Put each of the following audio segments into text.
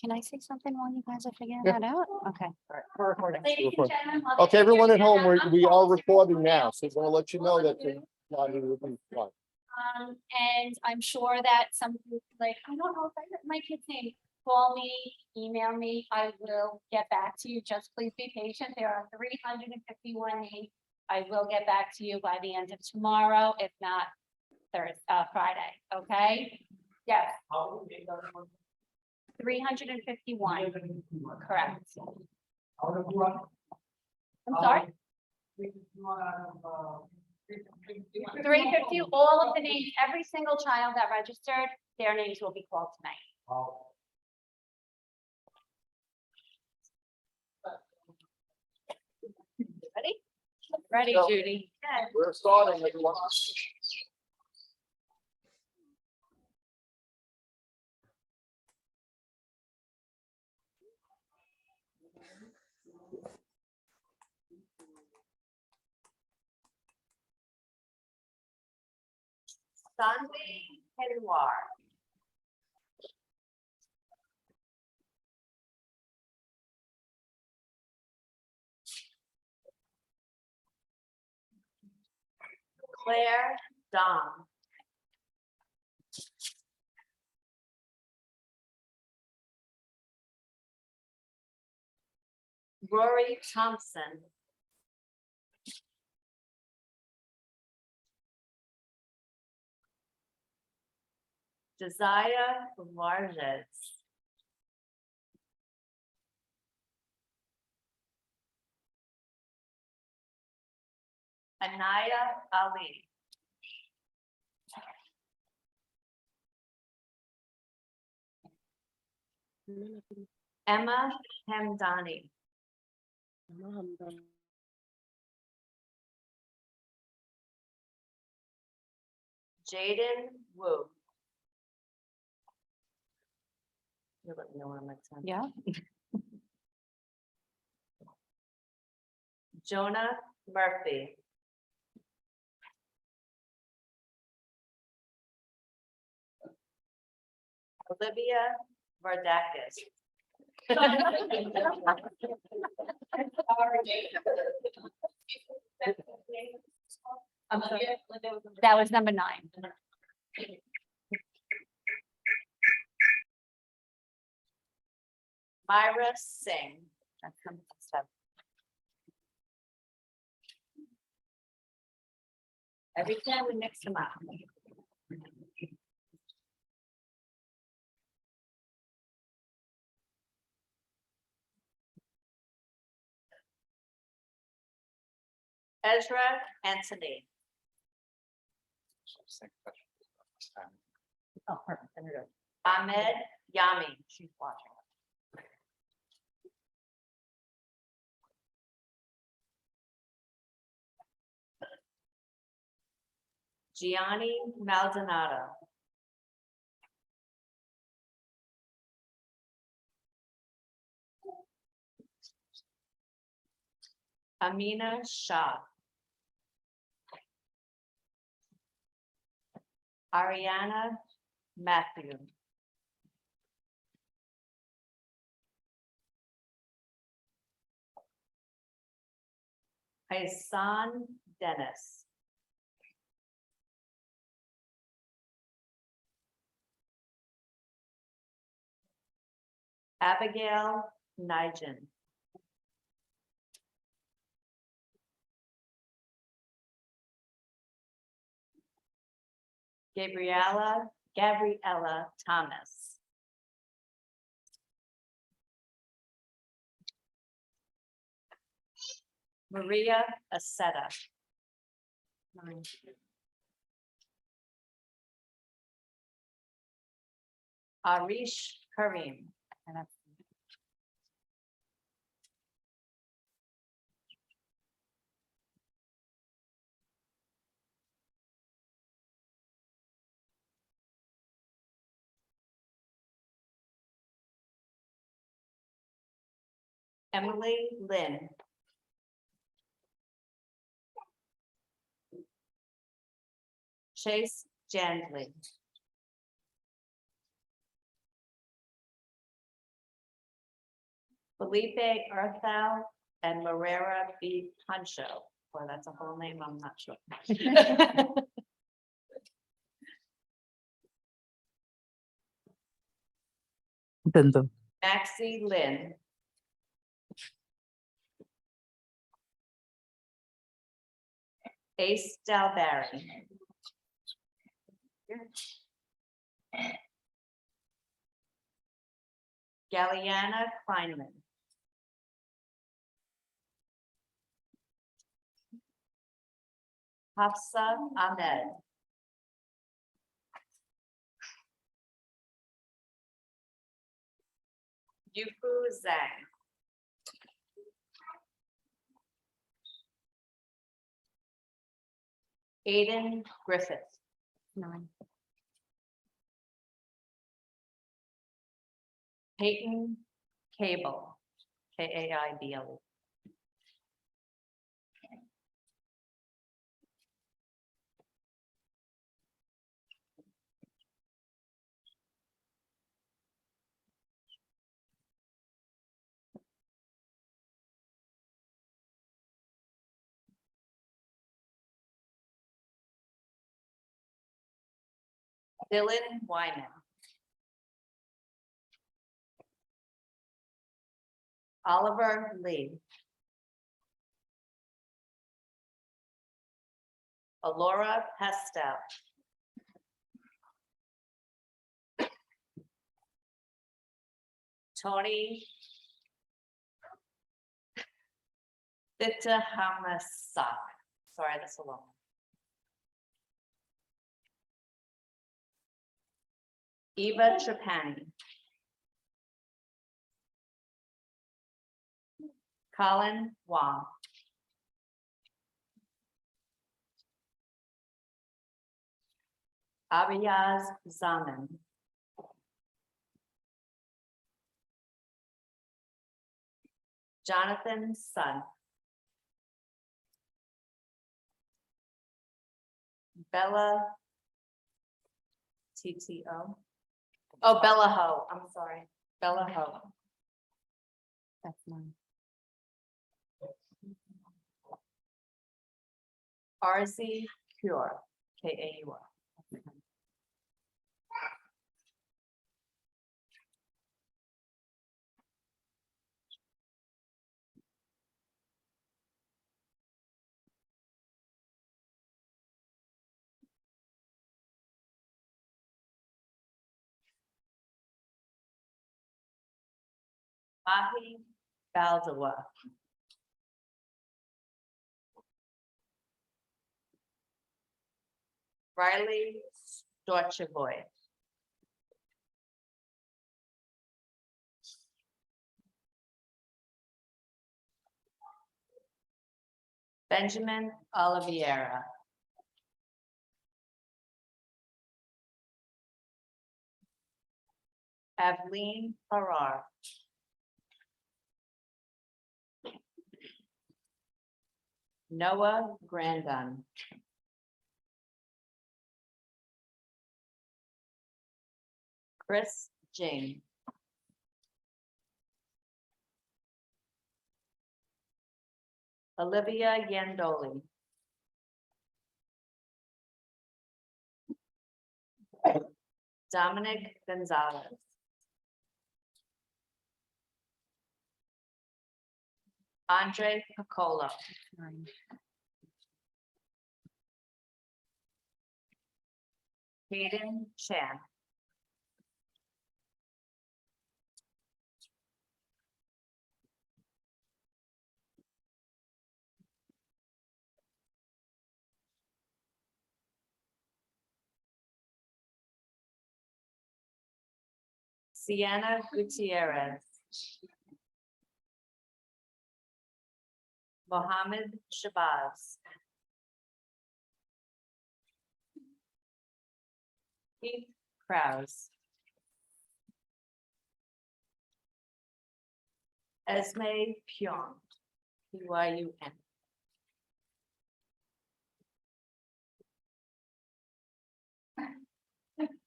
Can I say something while you guys are figuring Yeah. that out? Okay. We're recording. Ladies and gentlemen, while Okay, they everyone at figure home, that out, we I'm are going to recording take now, a so I want to let you know that the lottery will be fun. And I'm sure that some, like, I don't know if I heard my kid's name, call me, email me, I will get back to you, just please be patient, there are 351 names. I will get back to you by the end of tomorrow, if not Thursday, Friday, okay? Yes. 351, correct. I'm sorry? 350, all of the names, every single child that registered, their names will be called tonight. Ready? Ready, So- Judy? We're starting, everyone. Sunday Henwar. Claire Dom. Rory Thompson. Josiah Vargas. Anaya Ali. Emma Hamdani. Jaden Wu. You let me know when I'm next time. Yeah. Jonah Murphy. Olivia Vardakis. I'm sorry. That was number 9. Myra Singh. That's number 7. Every time we mix them up. Ezra Anthony. Oh, perfect. Ahmed Yami. She's watching. Gianni Maldonado. Amina Shah. Ariana Matthew. Hassan Dennis. Abigail Nigel. Gabriella Thomas. Maria Aceta. Arish Karim. Emily Lynn. Chase Jandley. Felipe Earthal and Marrera B. Puncho. Boy, that's a whole name, I'm not sure. Intento. Maxie Lynn. Ace Dalberry. Galliana Kleinman. Hafsa Ahmed. Yufu Zhang. Aiden Griffith. 9. Peyton Cable. K-A-I-B-L-E. Dylan Wyman. Oliver Lee. Alora Pestel. Tony Thita Hamasak. Sorry, that's a long one. Eva Trapani. Colin Wong. Abiyaz Zaman. Jonathan Sun. Bella TTO. Oh, Bella Ho, I'm sorry. Bella Ho. That's 9. RZ Pure, K-A-U-R. Mahi Baldawa. Riley Storchevoy. Benjamin Oliveira. Aveline Farrar. Noah Grandon. Chris Jing. Olivia Yandoli. Dominic Gonzalez. Andre Piccolo. 9. Hayden Chan. Sienna Gutierrez. Mohammed Shabazz. Keith Krause. Esme Pyong. P-Y-U-N.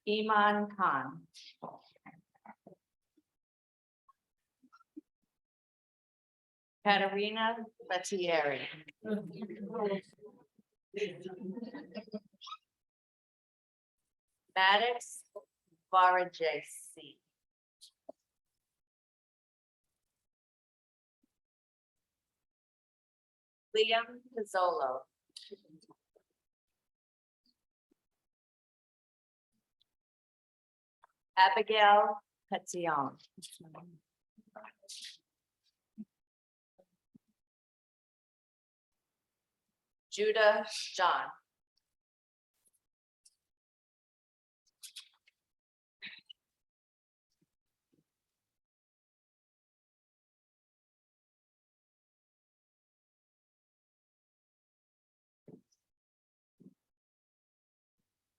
Iman Khan. Katerina Lettieri. Maddox Varajesi. Liam Pizzolo. Abigail Petion. Judah John.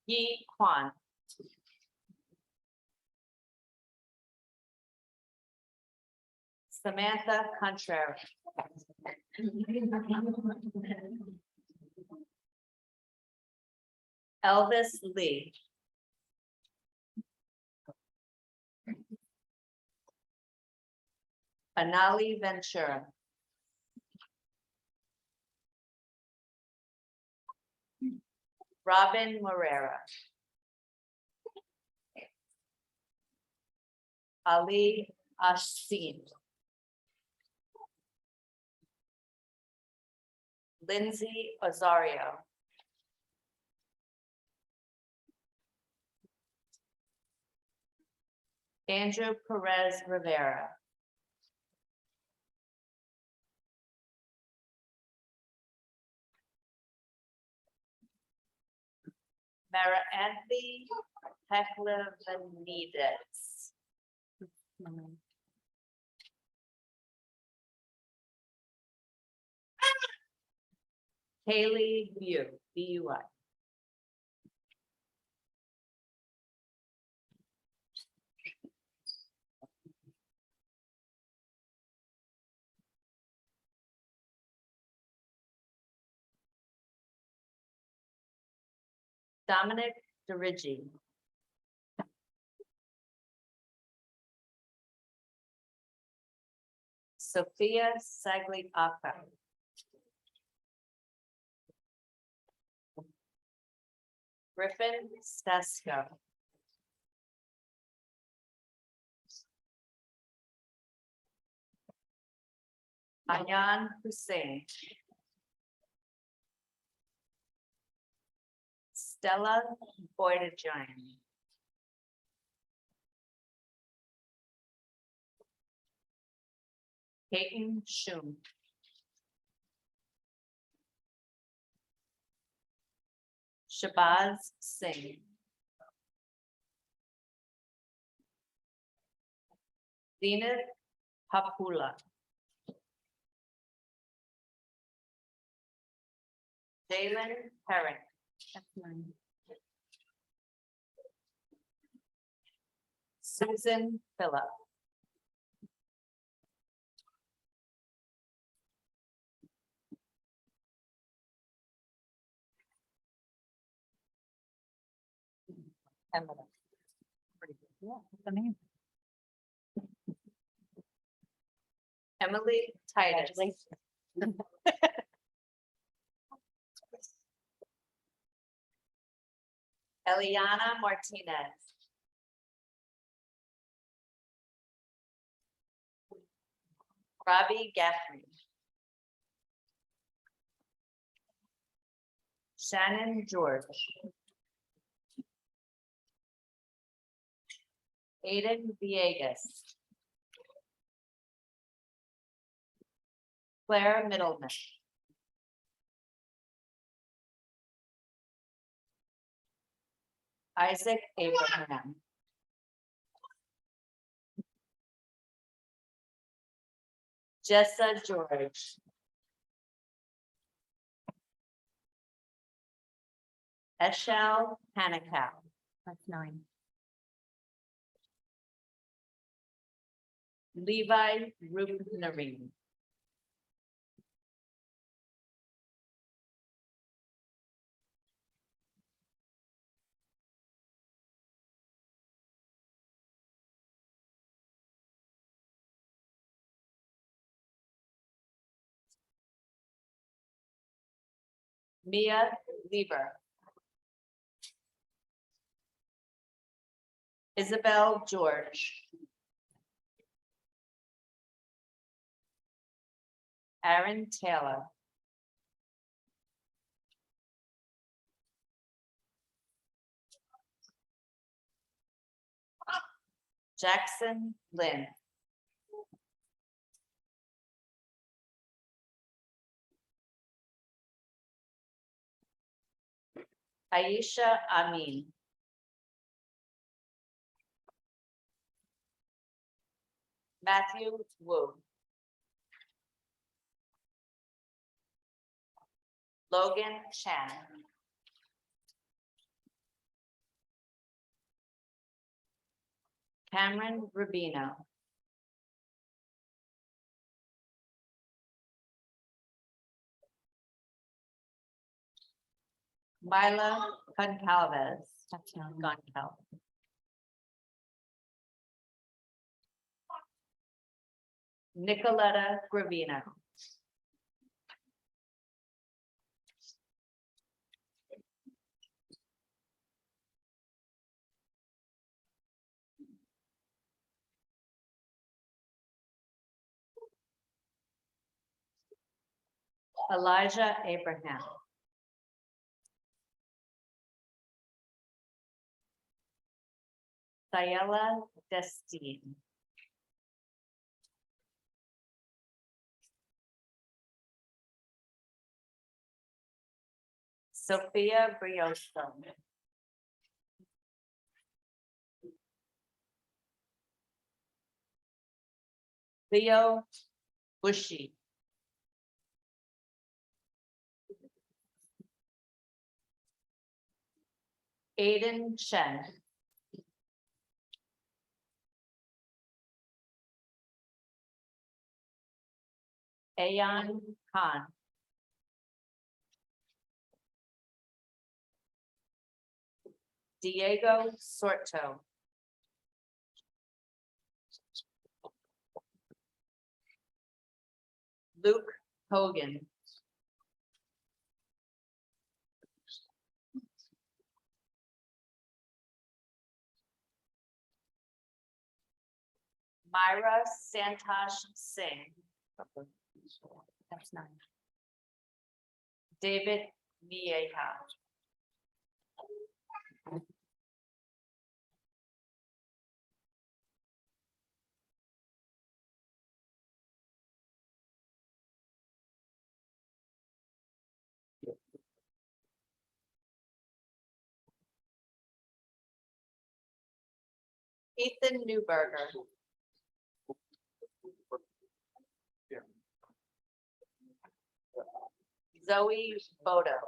Yi Kwan. Samantha Contrary. Elvis Lee. Anali Ventura. Robin Morera. Ali Ashsin. Lindsay Osario. Andrew Perez Rivera. Mara Anthony Heckler Benitez. Nine. Haley View, B-U-I. Dominic DeRigi. Sophia Sagliaca. Griffin Stasko. Ayan Hussein. Stella Boydajian. Peyton Shum. Shabazz Singh. Zenith Papula. Jalen Herring. That's nine. Susan Phillip. Emily. Yeah, that's the name. Emily Titus. Eliana Martinez. Robbie Gaffney. Shannon George. Aiden Villegas. Claire Middleman. Isaac Abraham. Jessa George. Eshel Hanikow. That's nine. Levi Rubinarine. Mia Lieber. Isabel George. Aaron Taylor. Jackson Lynn. Aisha Amin. Matthew Wu. Logan Chan. Cameron Rubino. Myla Goncalves. That's nine. Goncalves. Nicoletta Gravino. Elijah Abraham. Sayela Destine. Sophia Brioso. Leo Bushy. Aiden Shen. Ayan Khan. Diego Sorto. Luke Hogan. Myra Santosh Singh. That's nine. David Mieja. Ethan Newberger. Zoe Bodo.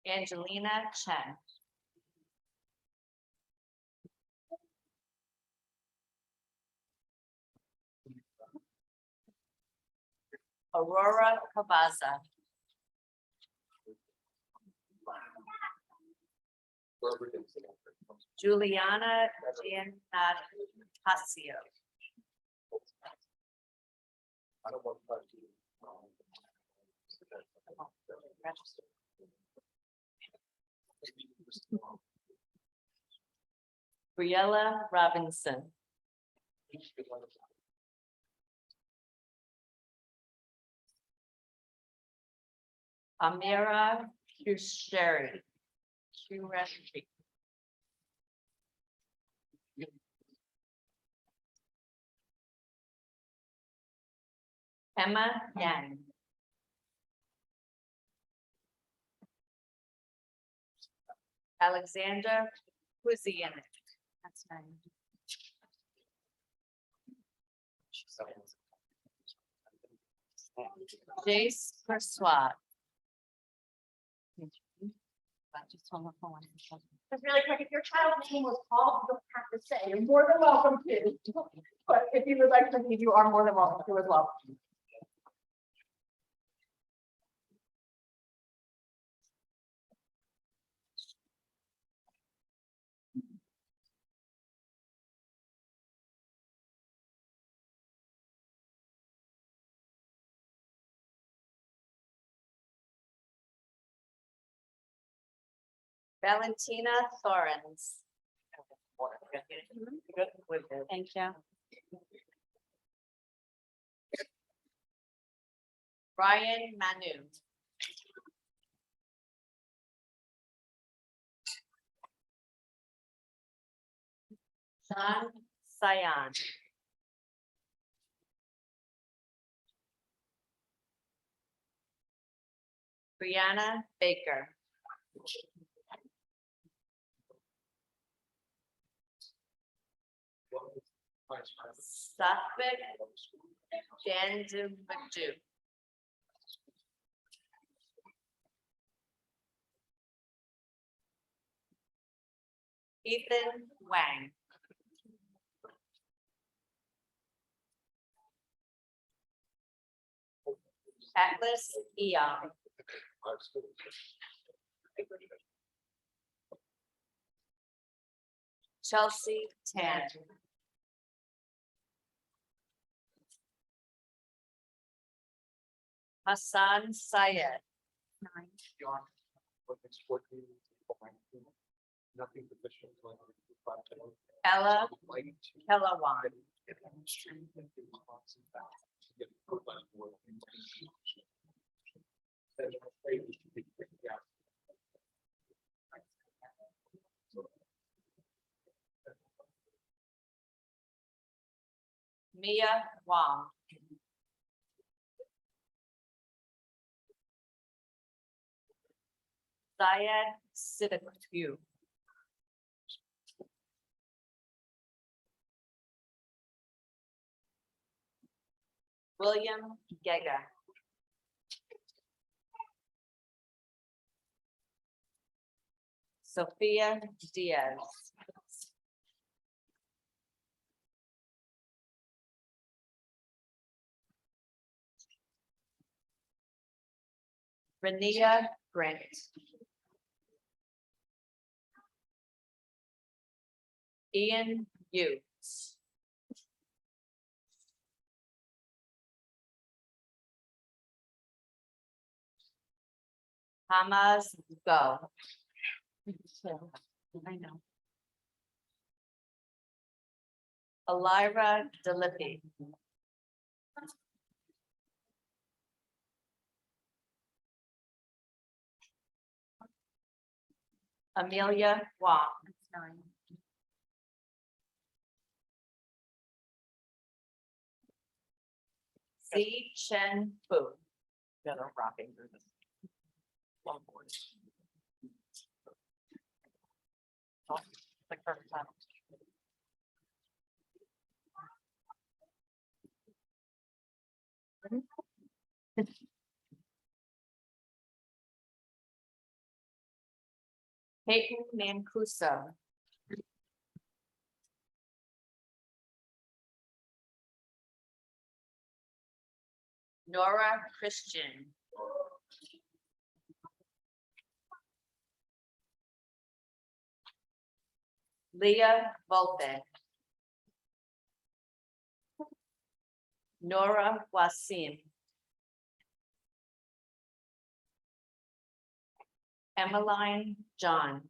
Angelina Chen. Aurora Cavaza. Juliana Giannattasio. I don't want to. Briella Robinson. Amira Kusheri. Emma Yang. Alexander Kuzianik. That's nine. Jace Persuade. Just hold on for one second. Just really quick, if your child's name was called, you don't have to say, you're more than welcome to. But if you would like to leave, you are more than welcome to as well. Valentina Thorens. Thank you. Brian Manu. Sean Sion. Brianna Baker. Suffolk Dandu. Ethan Wang. Atlas Eon. Chelsea Tan. Hassan Syed. Nothing official. Ella Kellawan. Mia Wong. Syed Siddiqui. William Gega. Sophia Diaz. Renia Grant. Ian Hughes. Hamas Go. I know. Elira Delippi. Amelia Wong. That's 9. Z Chen Fu. That are rocking through this. Longboard. Oh, the perfect time. Peyton Mancuso. Nora Christian. Leah Volpe. Nora Wasim. Emmeline John.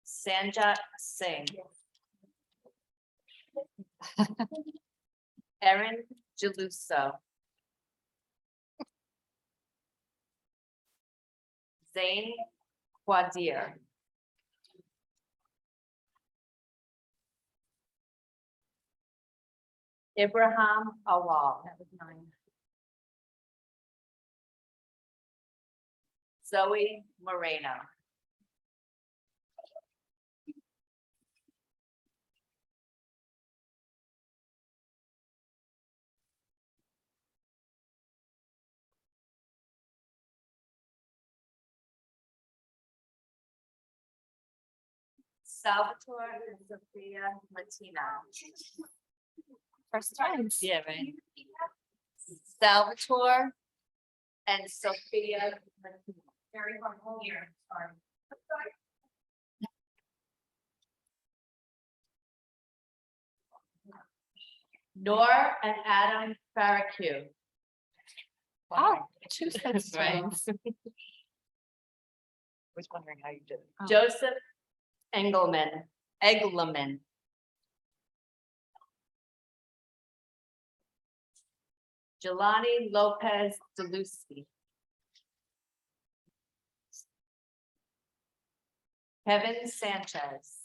Sanjat Singh. Erin Jaluso. Zain Quadir. Ibrahim Awal. That was 9. Zoe Moreno. Salvatore and Sophia Latina. First times. Yeah, right. Salvatore and Sophia Latina. Very helpful here. Sorry. Nor and Adam Farrakhu. Oh, two sets of Right. twins. Was wondering how you did it. Oh. Joseph Egleman. Jelani Lopez Deluski. Kevin Sanchez.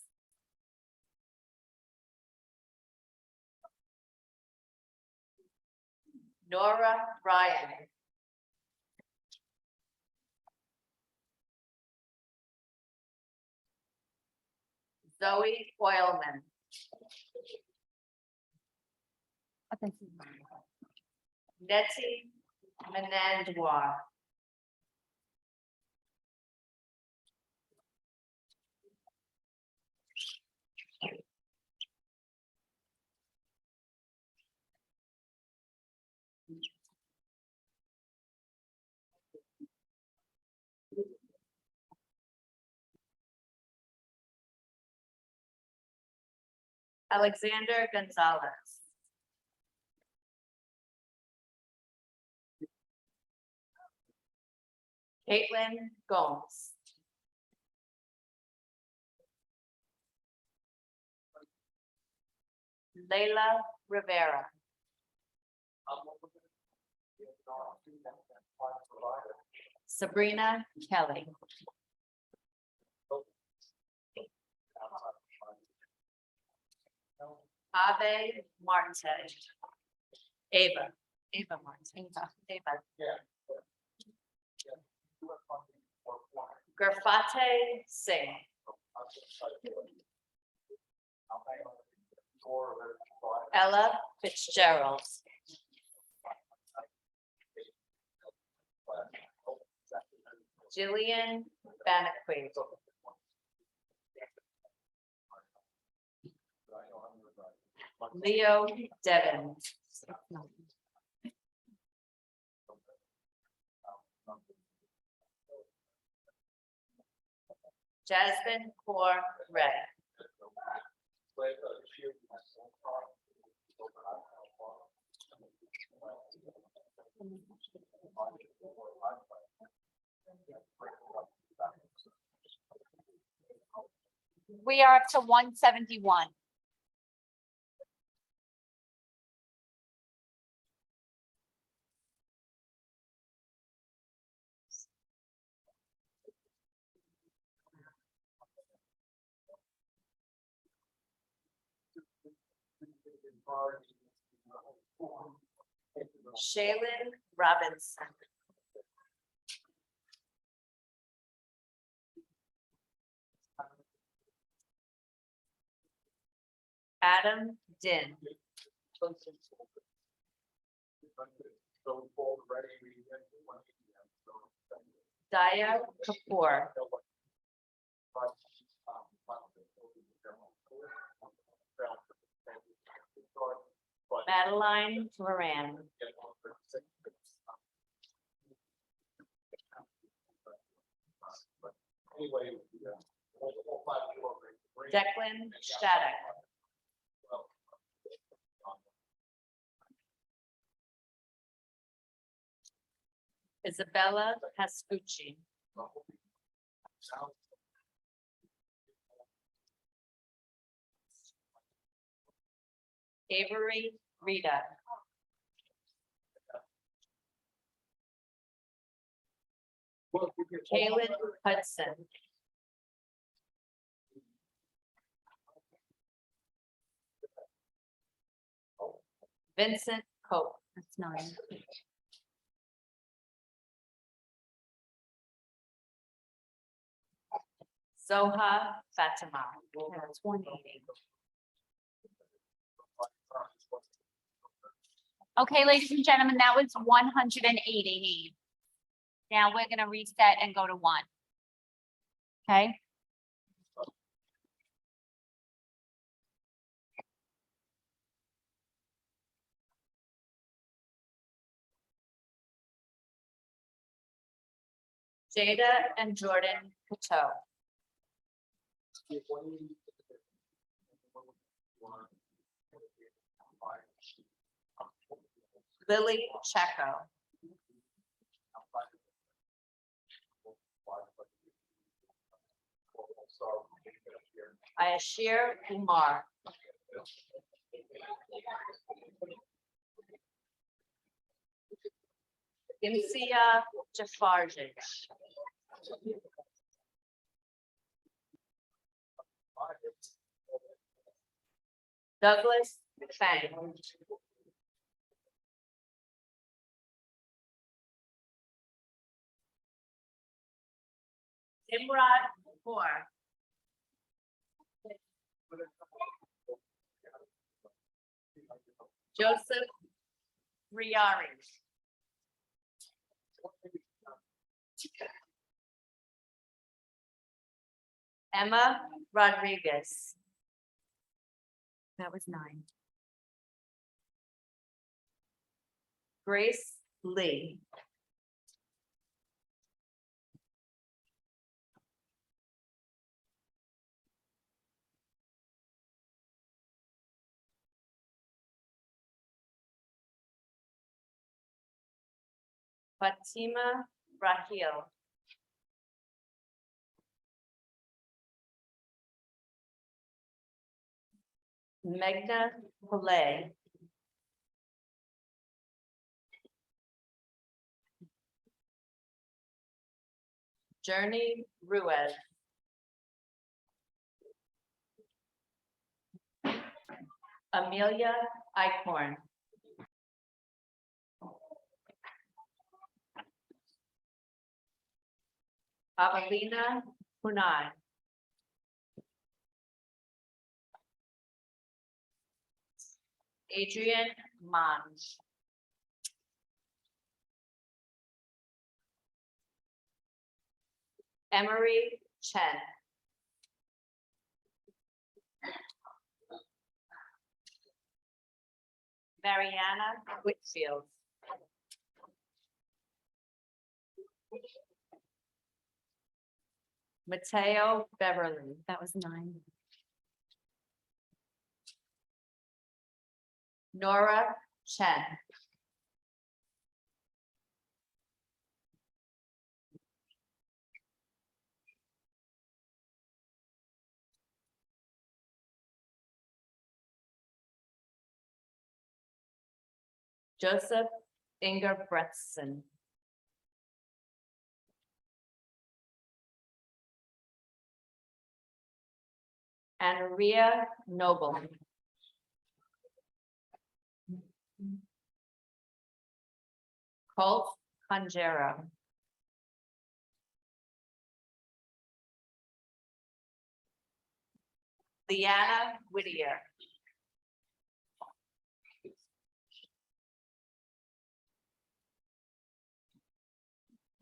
Nora Ryan. Zoe Oilman. Nettie Menandwar. Alexander Gonzalez. Caitlin Gomes. Leila Rivera. Sabrina Kelly. Ave Marte. Ava Marte. Ava. Gurfate Singh. Ella Fitzgerald. Jillian Banquet. Leo Devon. Jasmine Kaur Ray. We are up to 171. Shaylin Robinson. Adam Din. Daya Kapoor. Madeline Moran. Declan Shattuck. Isabella Pascucci. Avery Rita. Kaylin Hudson. Vincent Cope. That's 9. Zoha Fatima. That's 180. Okay, ladies and gentlemen, that was 180. Now we're gonna reset and go to 1. Okay? Jada and Jordan Cateau. Lily Checo. Ayashir Umar. Imsia Jafarjic. Douglas Fang. Imran Kaur. Joseph Riari. Emma Rodriguez. That was 9. Grace Lee. Fatima Rahil. Megna Pillay. Journey Ruiz. Amelia Eichhorn. Avelina Punai. Adrian Monge. Emery Chen. Mariana Whitfield. Mateo Beverly. That was 9. Nora Chen. Joseph Ingerbretson. Andrea Noble. Colt Conjero. Leanna Whittier.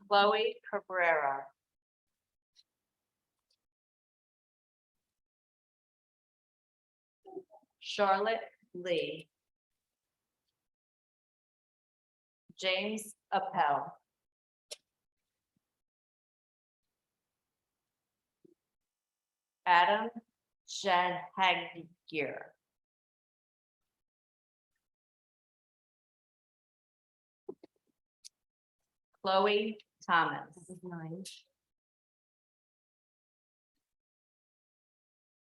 Chloe Cabrera. Charlotte Lee. James Appel. Adam Janhagier. Chloe Thomas. That was 9.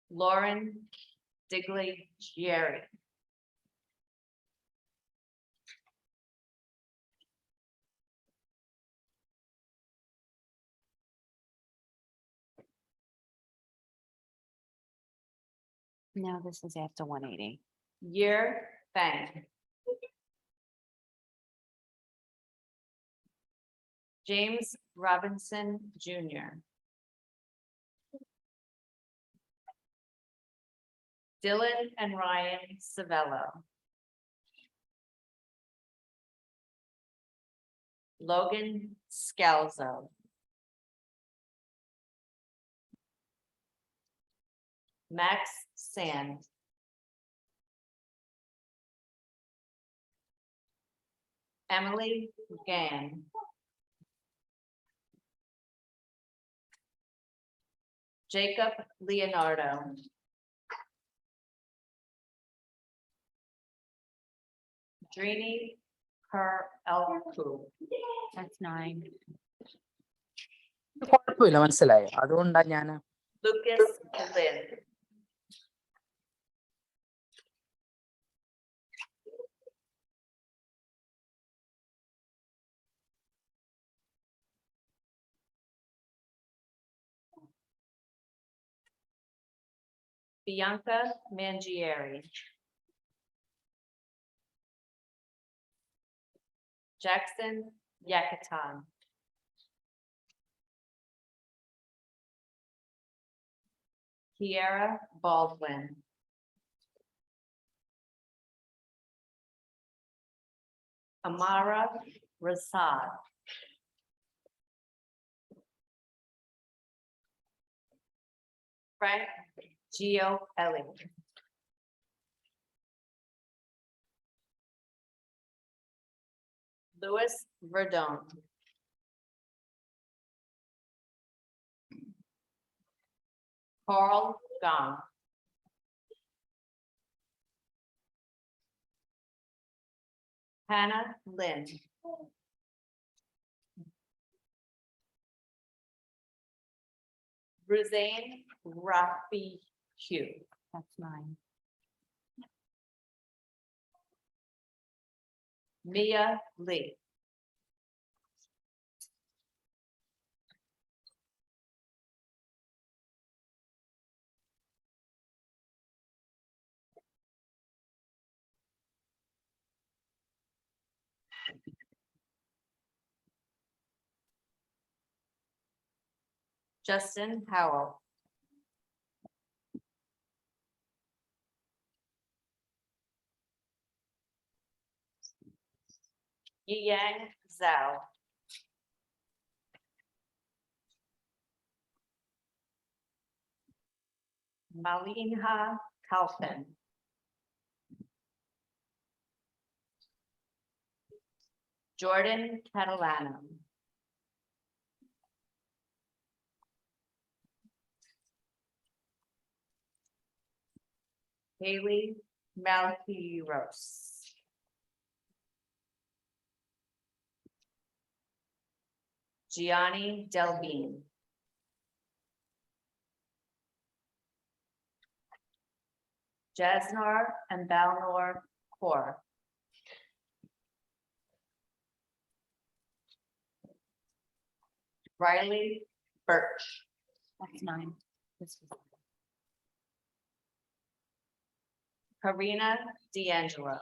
Lauren Digligieri. No, this is after 180. Year Fang. James Robinson Jr. Dylan and Ryan Savello. Logan Scalzo. Max Sand. Emily Gann. Jacob Leonardo. Drini Elku. That's 9. കുഴപ്പമില്ല മനസ്സിലായോ അതുകൊണ്ടാ ഞാൻ Lucas Lynn. Bianca Mangieri. Jackson Yakutan. Kiera Baldwin. Amara Rasad. Frank Gio Ellie. Louis Verdon. Carl Gong. Hannah Lynn. Ruzane Rafi Hugh. That's 9. Mia Lee. Justin Howell. Yang Zhao. Malinha Kaufman. Jordan Catalano. Haley Malheiros. Gianni Delvine. Jasnar and Balnor Kaur. Riley Birch. That's 9. This was Karina D'Angelo.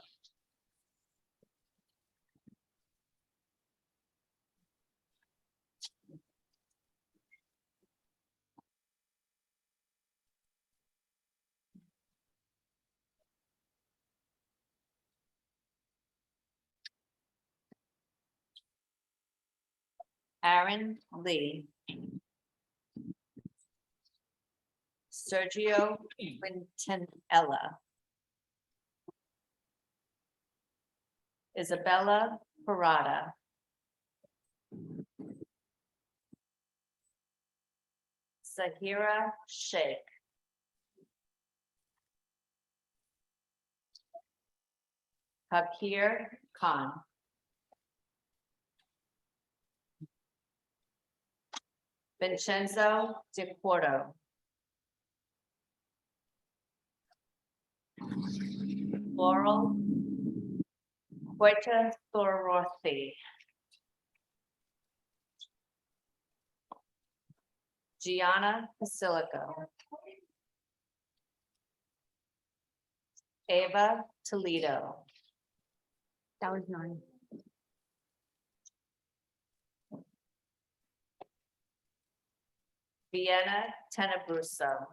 Aaron Lee. Sergio Quintanilla. Isabella Parada. Sahira Sheikh. Hakir Khan. Vincenzo De Porto. Laurel Huerta Thorothy. Gianna Basilico. Ava Toledo. That was 9. Vienna Tenebruso.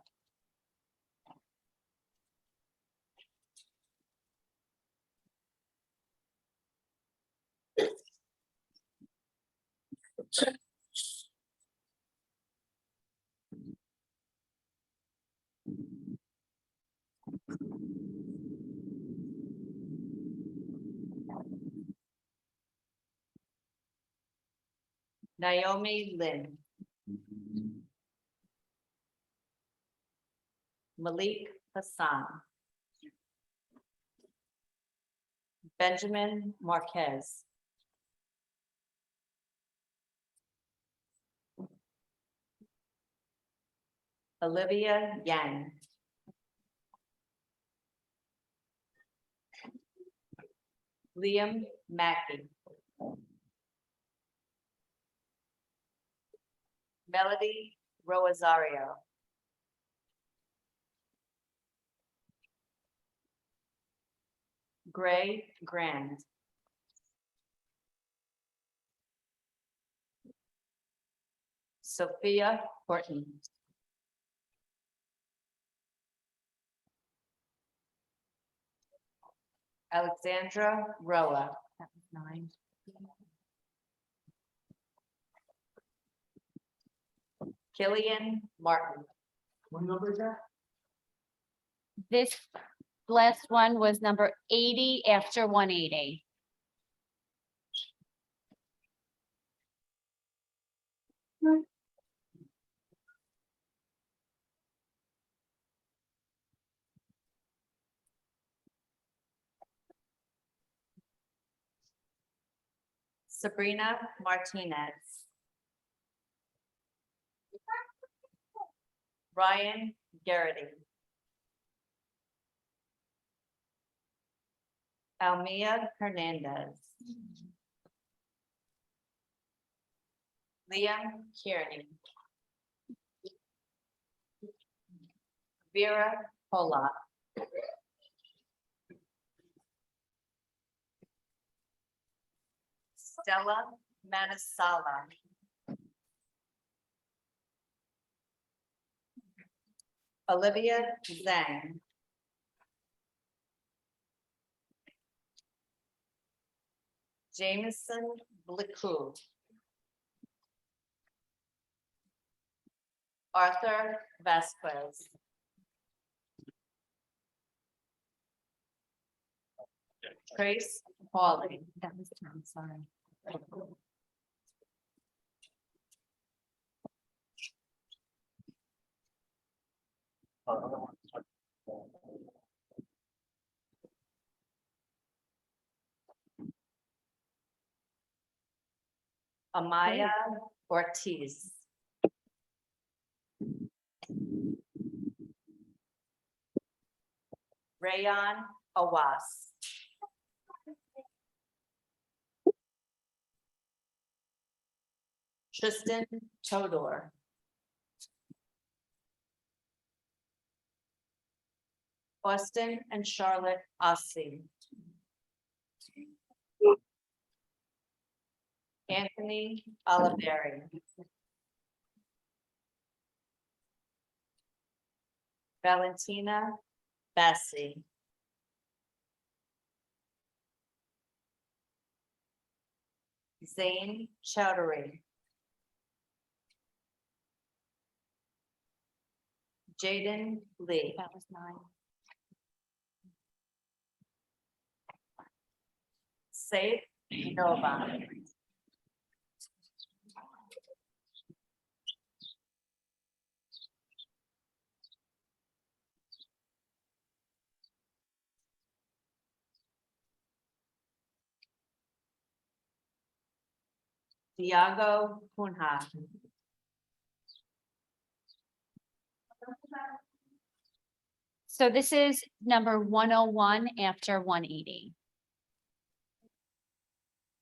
Naomi Lynn. Malik Hassan. Benjamin Marquez. Olivia Yang. Liam Mackey. Melody Rosario. Gray Grand. Sophia Horton. Alexandra Roa. That was 9. Killian Martin. What number is that? This last one was number 80 after 180. Sabrina Martinez. Ryan Garrity. Almia Hernandez. Liam Kearney. Vera Polak. Stella Manasala. Olivia Zhang. Jameson Blicou. Arthur Vasquez. Trace Hawley. That was 10, sorry. Amaya Ortiz. Rayon Awas. Tristan Todor. Austin and Charlotte Ossie. Anthony Oliveri. Valentina Bassi. Zane Chowdhury. Jaden Lee. That was 9. Safe Nova. Diago Punha. So this is number 101 after 180.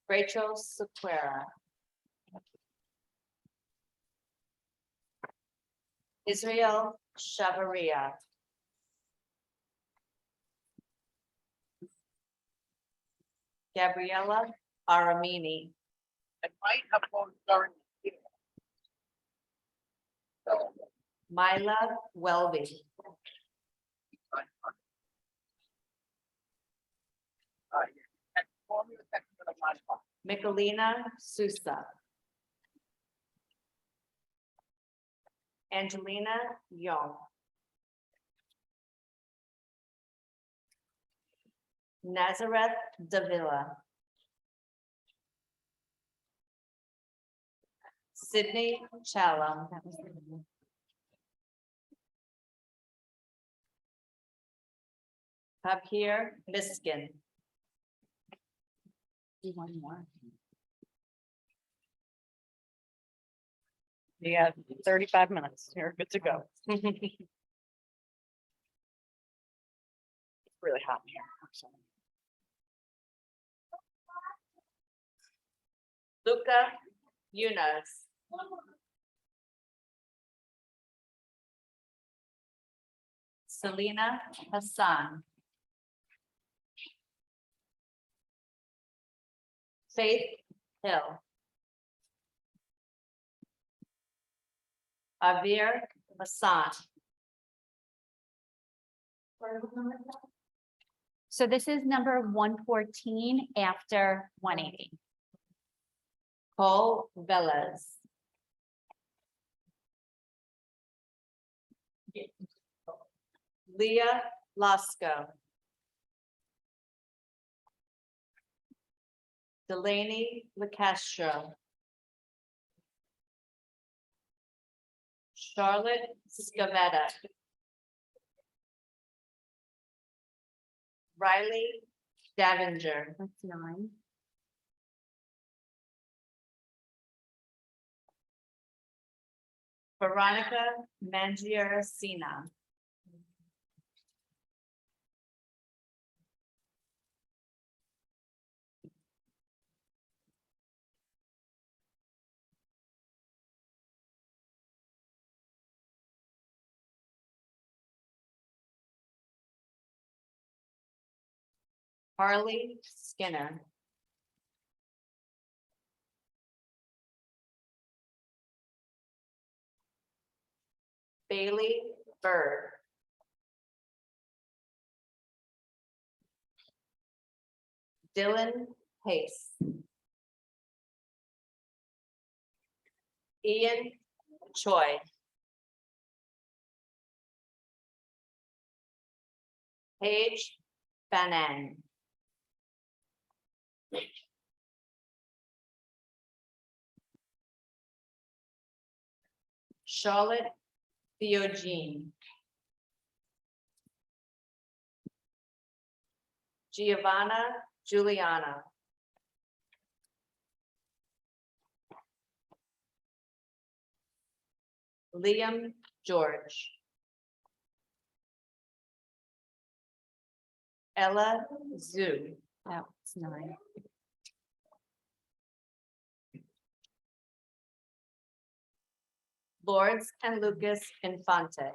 Rachel Sequeira. Israel Shavaria. Gabriella Aramini. I might have gone during. Mila Welby. Michelina Sousa. Angelina Young. Nazareth Davila. Sydney Challam. That was 9. Papir Miskin. Do one more. Yeah, 35 minutes. You're good to go. It's really hot in here. so. Luca Yunus. Selena Hassan. Faith Hill. Avir Hassan. So this is number 114 after 180. Cole Velez. Leah Lasco. Delaney LaCastro. Charlotte Scavetta. Riley Davinger. That's 9. Veronica Mangiaracina. Harley Skinner. Bailey Bird. Dylan Pace. Ian Choi. Paige Fanang. Charlotte Theogene. Giovanna Juliana. Liam George. Ella Zhu. That's 9. Lords and Lucas Infante.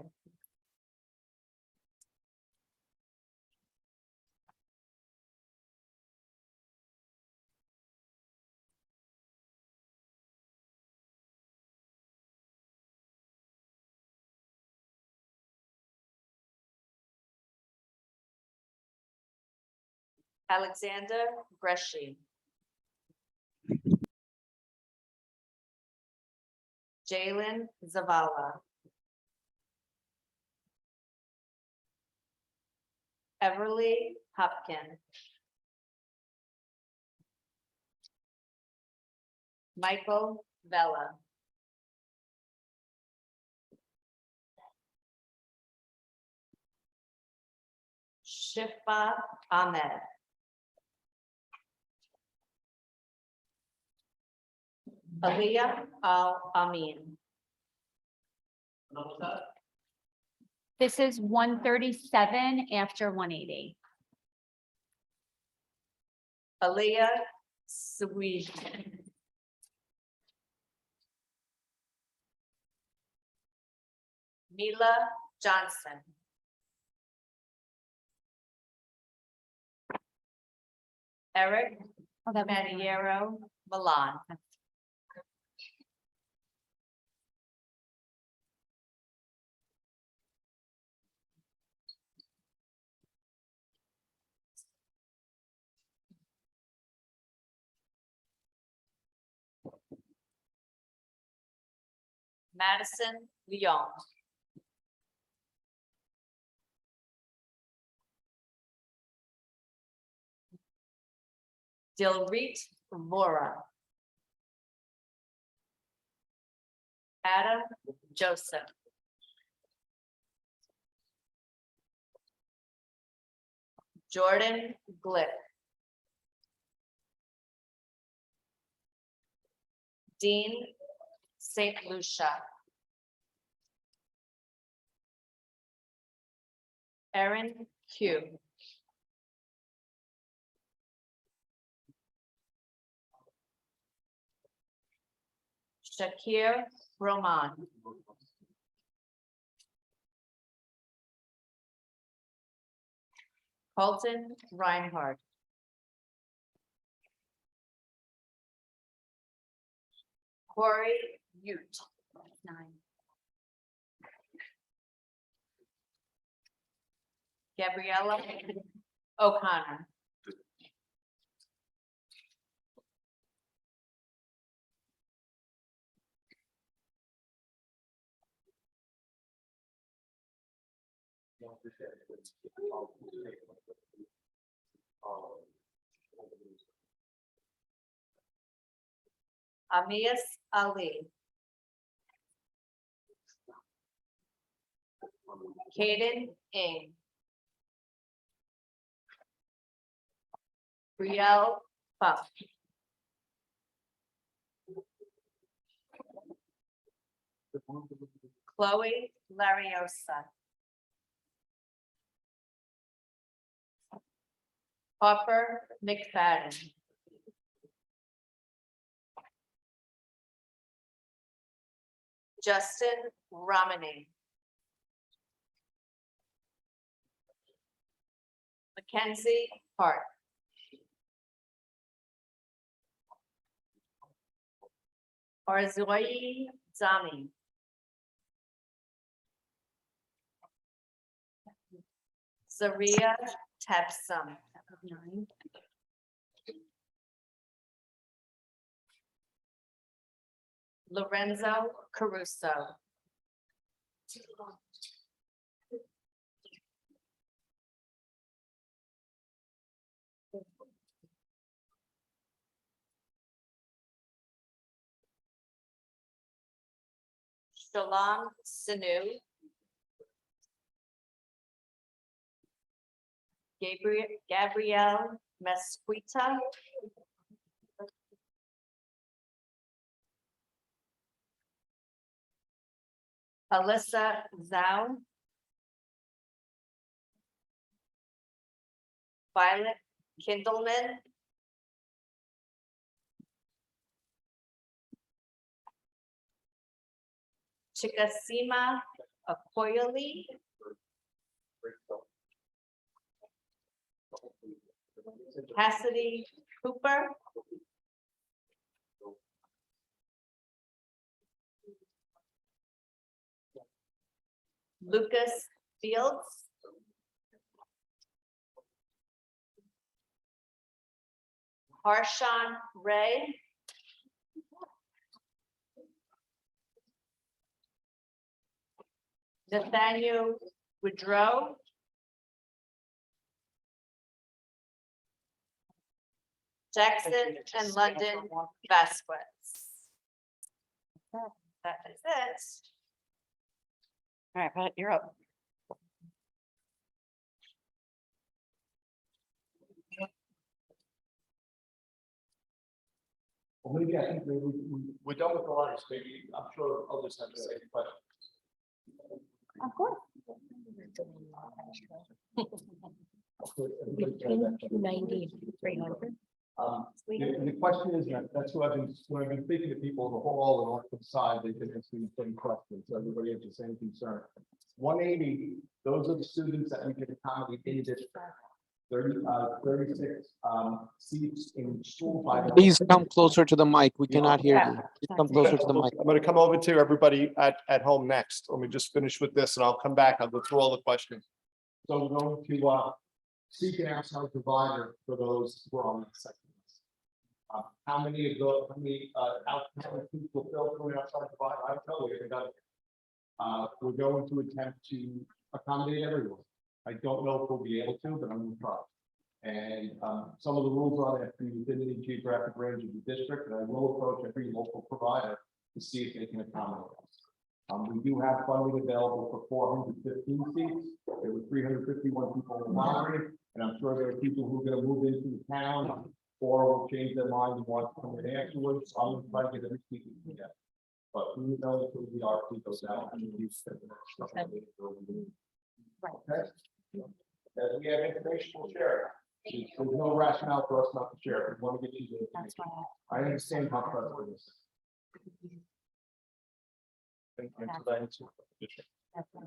Alexander Bresci. Jalen Zavala. Everly Hopkin. Michael Vella. Shifa Ahmed. Aliyah Al Amin. This is 137 after 180. Aliyah Sweet. Mila Johnson. Eric Oh, that was 9. Maniero Milan. Madison Leon. Dilreet Vora. Adam Joseph. Jordan Glick. Dean Saint Lucia. Erin Q. Shakir Roman. Colton Reinhardt. Corey Ute. 9. Gabriella O'Connor. Amias Ali. Kaden Ing. Brielle Buff. Chloe Lariosa. Harper McFadden. Justin Romney. Mackenzie Hart. Arzoi Zami. Zaria Tepsum. 9. Lorenzo Caruso. Shalom Sanu. Gabrielle Mesquita. Alyssa Zhao. Violet Kindleman. Chikasima Akoyoli. Cassidy Cooper. Lucas Fields. Harshawn Ray. Nathaniel Woodrow. Jackson and London Vasquez. That is it. All right, Pat, you're up. Well, maybe I think we're done with the letters, maybe, I'm sure others have the same question. Of course. Between 290 and 300. The question is, that's who I've been speaking to people on the whole and off the side, they've been asking the same questions, so everybody has the same concern. 180, those are the students that we can accommodate in district. 36 seats in school. Please come closer to the mic. We cannot hear you. Please come closer to the mic. I'm going to come over to everybody at home next. Let me just finish with this and I'll come back. I'll go through all the questions. So we're going to seek an outside provider for those who are on the second list. How many outside people fill through an outside provider? I don't know. We haven't done it. We're going to attempt to accommodate everyone. I don't know if we'll be able to, but I'm going to try. And some of the rules on it within the geographic range of the district, and I will approach every local provider to see if they can accommodate us. We do have funding available for 415 seats. There were 351 people in the lottery, and I'm sure there are people who are going to move into the town or will change their mind and want to come in afterwards. So I'm going to try to get every seat we can get. But we know until the RFP goes out and you spend the next couple of weeks. Right. Okay? As we have information, we'll share it. There's no rationale for us not to share it. We want to get you the That's information. why. I understand how frustrating it is. That's why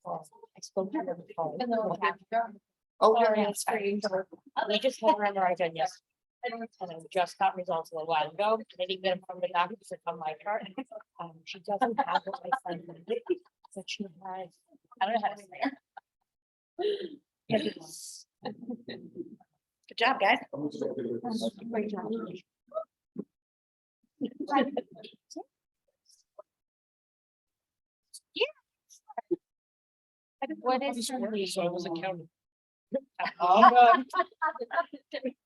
I spoke to them before. Oh, Sorry, it's free. We just had her right on yes. And I just got results a little while ago. They didn't get them from the doctors to come my chart. She doesn't have what my son did, but she has, I don't know how to say it. Good job, guys. I'm just gonna give it this. Great job. What is? So I was accounting.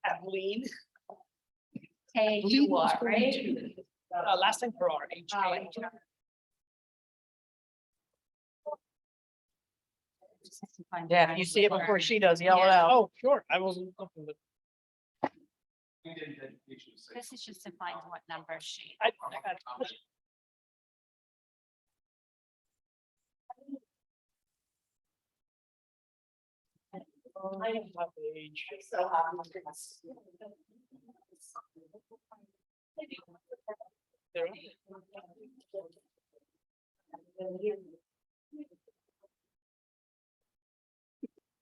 Kathleen. Hey, you are, right? Last time for our age. Yeah, if you see it before she does, yell it out. Oh, sure, I wasn't looking, but This is just to find what number she. I got it. I am not the age. There.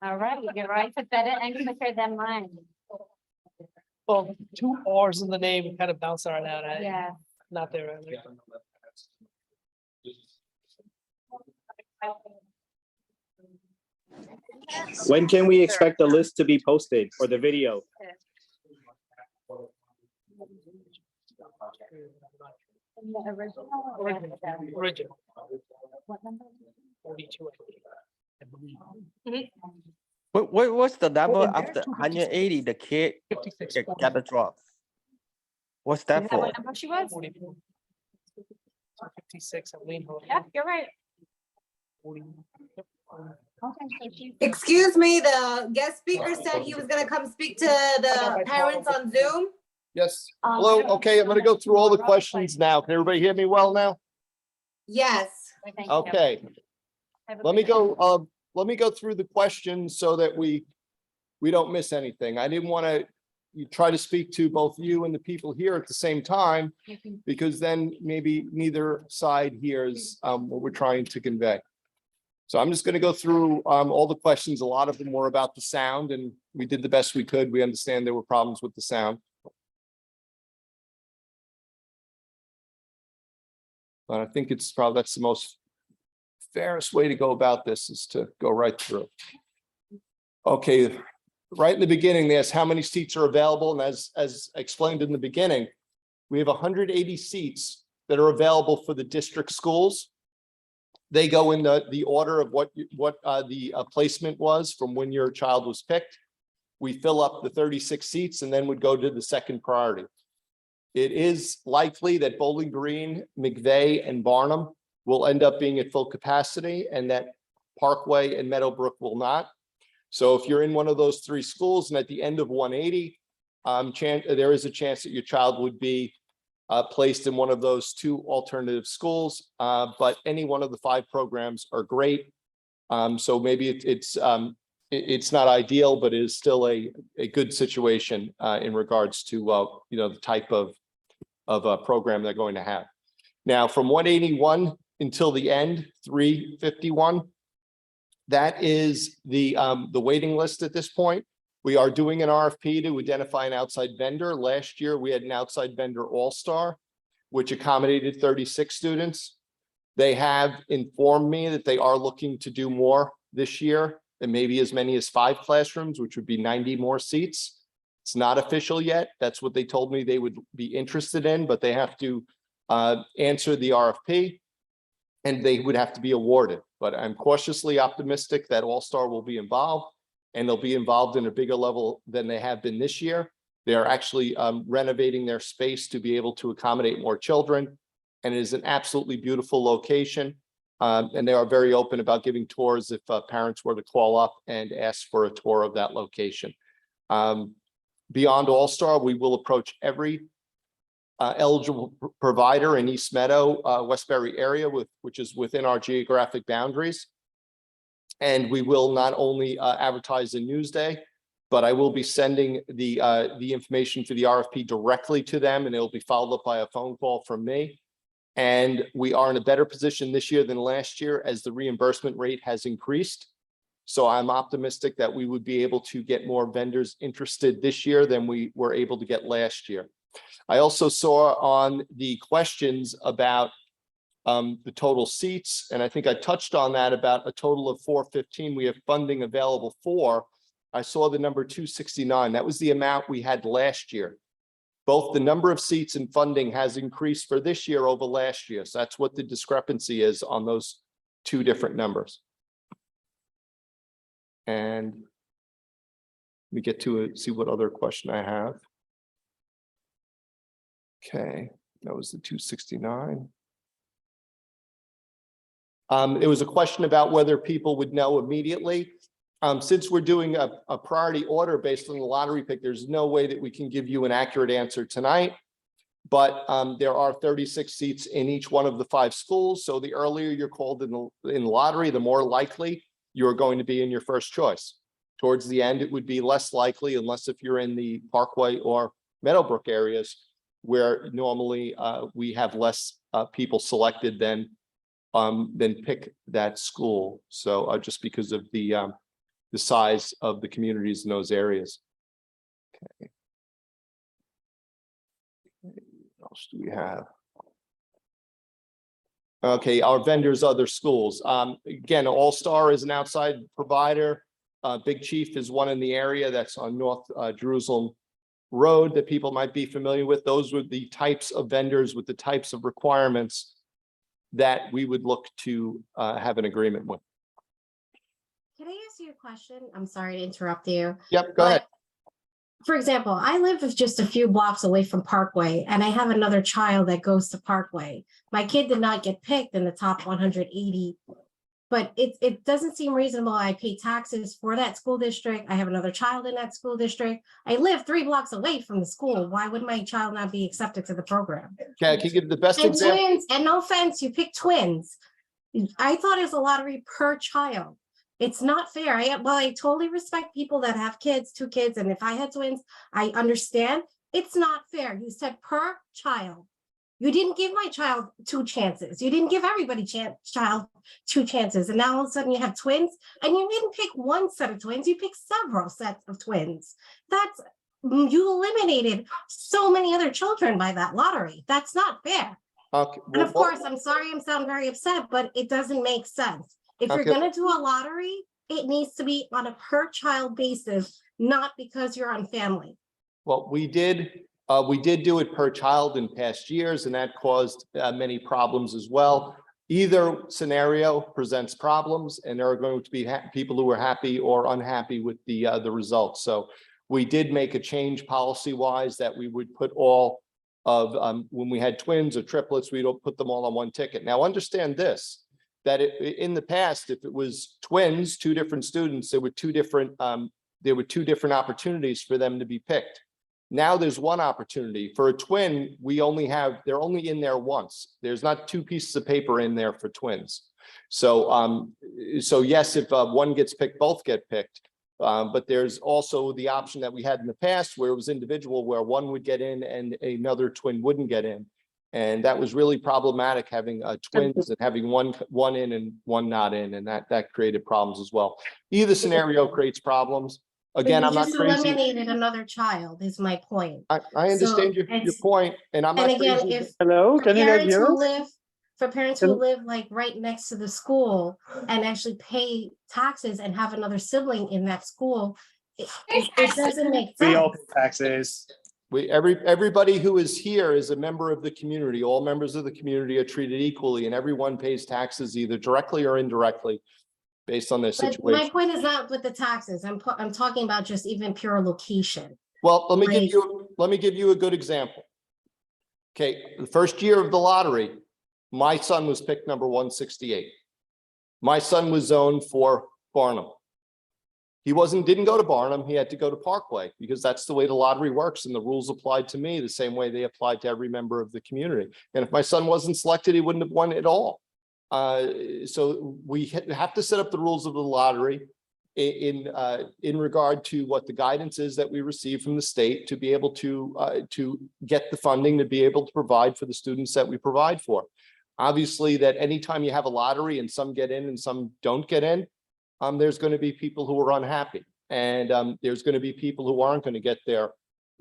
All right, you're right, but better and quicker than mine. Well, two R's in the name kind of bounce around out. Yeah. Not there. When can we expect the list to be posted or the video? The original. Original. What number? 42. I believe. What's the number in there, after 256. 180? The kid 56. got the drop. What's that Is that for? what number she was? 44. 56, I lean. Yep, you're right. 40. Yep. Okay, so she's. Excuse me, the guest speaker said he was gonna come speak to the parents on Zoom. Yes, hello, okay, I'm gonna go through all the questions now. Can everybody hear me well now? Yes. Thank you. Okay, Have a let me good go, let me go through the questions so that we don't miss anything. I didn't want to try to speak to both you and the people here at the same time, night. because then maybe neither side hears what we're trying to convey. So I'm just going to go through all the questions. A lot of them were about the sound, and we did the best we could. We understand there were problems with the sound. But I think it's probably, that's the most fairest way to go about this, is to go right through. Okay, right in the beginning, they asked how many seats are available, and as explained in the beginning, we have 180 seats that are available for the district schools. They go in the order of what the placement was from when your child was picked. We fill up the 36 seats and then would go to the second priority. It is likely that Bowling Green, McVeigh, and Barnum will end up being at full capacity, and that Parkway and Meadowbrook will not. So if you're in one of those three schools and at the end of 180, there is a chance that your child would be placed in one of those two alternative schools, but any one of the 5 programs are great. So maybe it's not ideal, but it is still a good situation in regards to the type of program they're going to have. Now, from 181 until the end, 351, that is the waiting list at this point. We are doing an RFP to identify an outside vendor. Last year, we had an outside vendor, All-Star, which accommodated 36 students. They have informed me that they are looking to do more this year, and maybe as many as 5 classrooms, which would be 90 more seats. It's not official yet. That's what they told me they would be interested in, but they have to answer the RFP and they would have to be awarded. But I'm cautiously optimistic that All-Star will be involved, and they'll be involved in a bigger level than they have been this year. They are actually renovating their space to be able to accommodate more children. And it is an absolutely beautiful location. And they are very open about giving tours if parents were to call up and ask for a tour of that location. Beyond All-Star, we will approach every eligible provider in East Meadow, Westbury area which is within our geographic boundaries. And we will not only advertise in Newsday, but I will be sending the information for the RFP directly to them, and it'll be followed up by a phone call from me. And we are in a better position this year than last year as the reimbursement rate has increased. So I'm optimistic that we would be able to get more vendors interested this year than we were able to get last year. I also saw on the questions about the total seats, and I think I touched on that, about a total of 415 we have funding available for. I saw the number 269. That was the amount we had last year. Both the number of seats and funding has increased for this year over last year. So that's what the discrepancy is on those two different numbers. And we get to see what other question I have. Okay, that was the 269. It was a question about whether people would know immediately. Since we're doing a priority order based on the lottery pick, there's no way that we can give you an accurate answer tonight. But there are 36 seats in each one of the 5 schools. So the earlier you're called in the lottery, the more likely you're going to be in your first choice. Towards the end, it would be less likely, unless if you're in the Parkway or Meadowbrook areas, where normally we have less people selected than pick that school. So just because of the size of the communities in those areas. Okay. What else do we have? Okay, our vendors, other schools. Again, All Star is an outside provider. Big Chief is one in the area that's on North Jerusalem Road that people might be familiar with. Those were the types of vendors with the types of requirements that we would look to have an agreement with. Can I ask you a question? I'm sorry to interrupt you. Yep, go ahead. For example, I live just a few blocks away from Parkway, and I have another child that goes to Parkway. My kid did not get picked in the top 180, but it doesn't seem reasonable. I pay taxes for that school district. I have another child in that school district. I live 3 blocks away from the school. Why would my child not be accepted to the program? Okay, can you give the best And example? twins, and no offense, you pick twins. I thought it was a lottery per child. It's not fair. I totally respect people that have kids, 2 kids, and if I had twins, I understand. It's not fair. You said per child. You didn't give my child 2 chances. You didn't give everybody child 2 chances. And now all of a sudden you have twins, and you didn't pick 1 set of twins. You picked several sets of twins. You eliminated so many other children by that lottery. That's not fair. Okay, And of course, I'm sorry, I sound very upset, but it doesn't make sense. If you're Okay. gonna do a lottery, it needs to be on a per child basis, not because you're on family. Well, we did do it per child in past years, and that caused many problems as well. Either scenario presents problems, and there are going to be people who are happy or unhappy with the results. So we did make a change policy-wise that we would put all of when we had twins or triplets, we don't put them all on 1 ticket. Now, understand this, that in the past, if it was twins, 2 different students, there were 2 different opportunities for them to be picked. Now there's 1 opportunity. For a twin, they're only in there once. There's not 2 pieces of paper in there for twins. So yes, if 1 gets picked, both get picked. But there's also the option that we had in the past where it was individual, where 1 would get in and another twin wouldn't get in. And that was really problematic, having twins and having one in and 1 not in, and that created problems as well. Either scenario creates problems. Again, I'm not just crazy. eliminated another child is my point. I understand your point, and I'm not And again, crazy. if Hello, for can you guys parents hear who us? live, for parents who live like right next to the school and actually pay taxes and have another sibling in that school, it doesn't make We all sense. pay taxes. Everybody who is here is a member of the community. All members of the community are treated equally, and everyone pays taxes either directly or indirectly based on their But my situation. point is not with the taxes. I'm talking about just even pure location. Well, let me Like- give you a good example. Okay, the first year of the lottery, my son was picked number 168. My son was zoned for Barnum. didn't go to Barnum, he had to go to Parkway, because that's the way the lottery works, and the rules applied to me the same way they applied to every member of the community. And if my son wasn't selected, he wouldn't have won at all. So we have to set up the rules of the lottery in regard to what the guidance is that we receive from the state to be able to get the funding to be able to provide for the students that we provide for. Obviously, that anytime you have a lottery and some get in and some don't get in, there's going to be people who are unhappy, and there's going to be people who aren't going to get their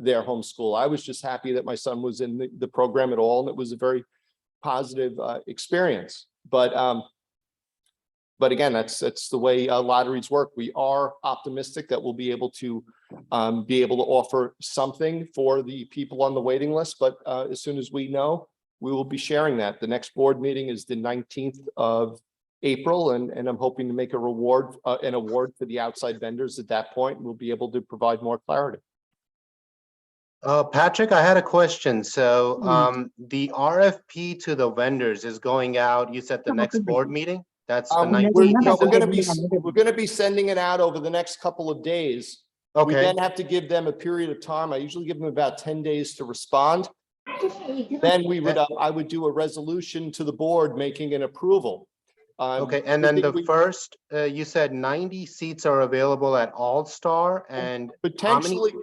homeschool. I was just happy that my son was in the program at all, and it was a very positive experience. But again, that's the way lotteries work. We are optimistic that we'll be able to offer something for the people on the waiting list. But as soon as we know, we will be sharing that. The next board meeting is the 19th of April, and I'm hoping to make an award for the outside vendors at that point. We'll be able to provide more clarity. Patrick, I had a question. So the RFP to the vendors is going out, you said the next board meeting? That's the 19th. We're going to be sending it out over the next couple of days. We Okay, then have to give them a period of time. I usually give them about 10 days to respond. Then I would do a resolution to the board making an approval. okay. And then the first, you said 90 seats are available at All Star, and potentially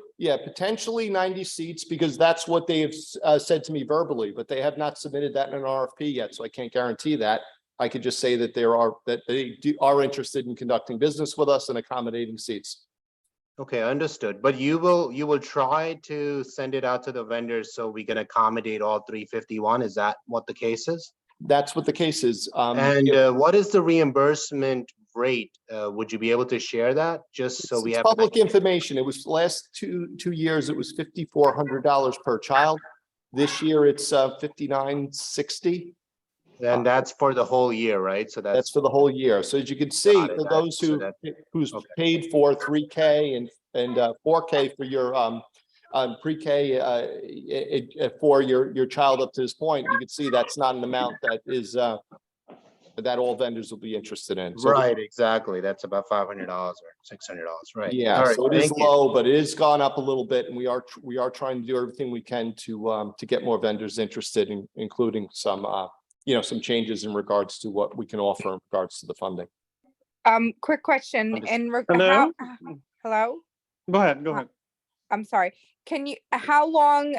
90 seats, because that's what they have said to me verbally, but they have not submitted that in an RFP yet. So I can't guarantee that. I could just say that they are interested in conducting business with us and accommodating seats. okay, understood. But you will try to send it out to the vendors so we can accommodate all 351. Is that what the case is? That's what the case is. And what is the reimbursement rate? Would you be able to share that just so we have public information? It was last two years, it was $5,400 per child. This year it's $5,960. And that's for the whole year, right? So That's for the whole year. So as you can see, for those who's paid for 3K and 4K for your pre-K for your child up to this point, you can see that's not an amount that is that all vendors will be interested in. So right, exactly. That's about $500 or $600, right? yeah, right, so it is low, but it has gone up a little bit, and we are trying to do everything we can to get more vendors interested, including some some changes in regards to what we can offer in regards to the funding. Quick question. Hello? Hello? Go ahead. I'm sorry. How long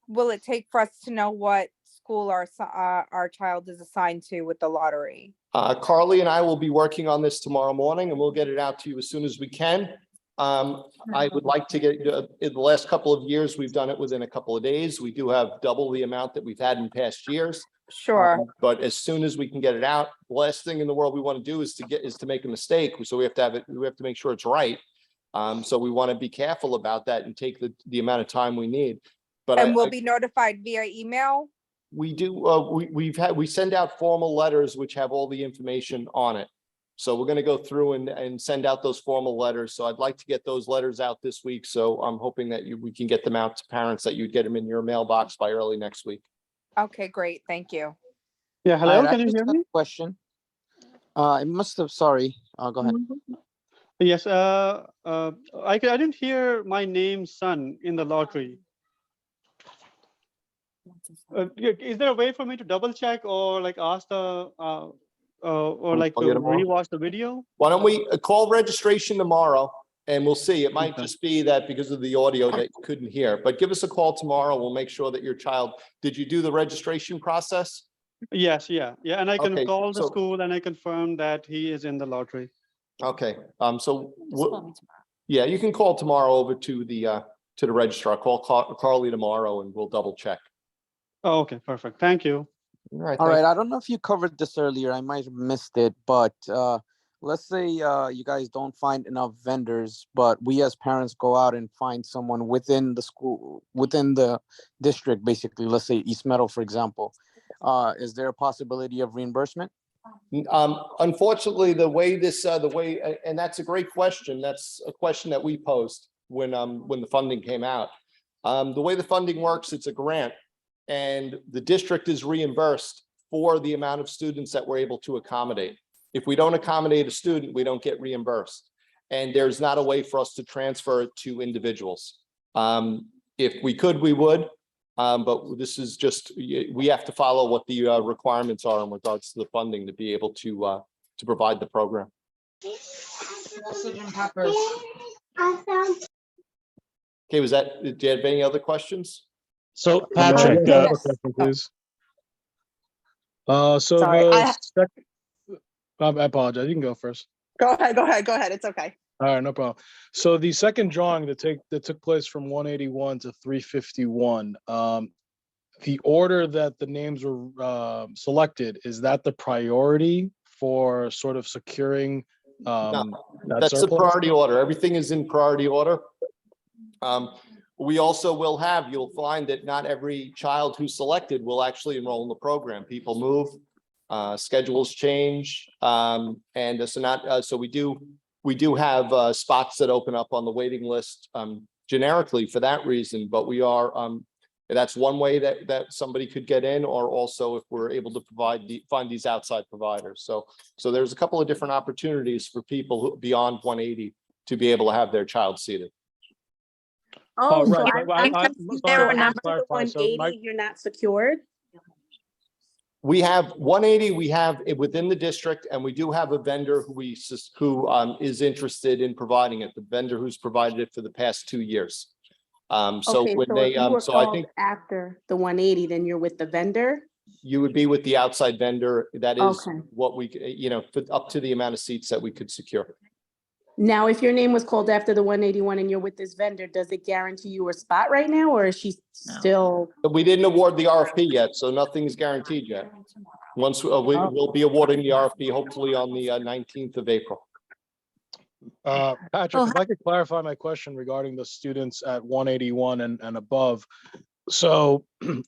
will it take for us to know what school our child is assigned to with the lottery? Carly and I will be working on this tomorrow morning, and we'll get it out to you as soon as we can. I would like to get, in the last couple of years, we've done it within a couple of days. We do have double the amount that we've had in past years. Sure. But as soon as we can get it out, the last thing in the world we want to do is to make a mistake. So we have to have it, we have to make sure it's right. So we want to be careful about that and take the amount of time we need. But we'll be notified via email? We do, we send out formal letters which have all the information on it. So we're going to go through and send out those formal letters. So I'd like to get those letters out this week. So I'm hoping that we can get them out to parents, that you'd get them in your mailbox by early next week. Okay, great. Thank you. Yeah, hello, Alright, can I you just hear have me? a question. I must have, sorry, go ahead. Yes, I didn't hear my name, son, in the lottery. Is there a way for me to double check or like ask the, or like to I'll get 'em all. rewatch the video? Why don't we call registration tomorrow, and we'll see. It might just be that because of the audio that you couldn't hear, but give us a call tomorrow. We'll make sure that your child, did you do the registration process? Yes, yeah, and I can Okay, call the so- school and I confirm that he is in the lottery. Okay, so yeah, you can call tomorrow over to the registrar. Call Carly tomorrow and we'll double check. Oh, okay, perfect. Thank you. All right. All right, I don't know if you covered this earlier, I might have missed it, but let's say you guys don't find enough vendors, but we as parents go out and find someone within the school, within the district, basically, let's say East Meadow, for example. Is there a possibility of reimbursement? Unfortunately, and that's a great question. That's a question that we posed when the funding came out. The way the funding works, it's a grant, and the district is reimbursed for the amount of students that we're able to accommodate. If we don't accommodate a student, we don't get reimbursed. and there's not a way for us to transfer it to individuals. If we could, we would. But this is just, we have to follow what the requirements are in regards to the funding to be able to provide the program. Okay, was that, did you have any other questions? So Patrick, yes. I have a question, please. So Sorry, I apologize. You can go first. Go ahead. It's okay. All right, no problem. So the second drawing that took place from 181 to 351, the order that the names were selected, is that the priority for sort of securing that That's a surplus? priority order. Everything is in priority order. We also will have, you'll find that not every child who's selected will actually enroll in the program. People move, schedules change, and so we do have spots that open up on the waiting list generically for that reason, but we are that's one way that somebody could get in, or also if we're able to find these outside providers. So there's a couple of different opportunities for people who beyond 180 to be able to have their child seated. Oh, right. There are to numbers of clarify. So 180, you're not secured. We have 180, we have it within the district, and we do have a vendor who is interested in providing it, the vendor who's provided it for the past 2 years. So Okay, when so they, if you were so I called think after the 180, then you're with the vendor. you would be with the outside vendor. That is Okay. what we, up to the amount of seats that we could secure. Now, if your name was called after the 181 and you're with this vendor, does it guarantee you a spot right now, or is she still? But we didn't award the RFP yet, so nothing's guaranteed yet. Once we'll be awarding the RFP hopefully on the 19th of April. Patrick, if I could clarify my question regarding the students at 181 and above. So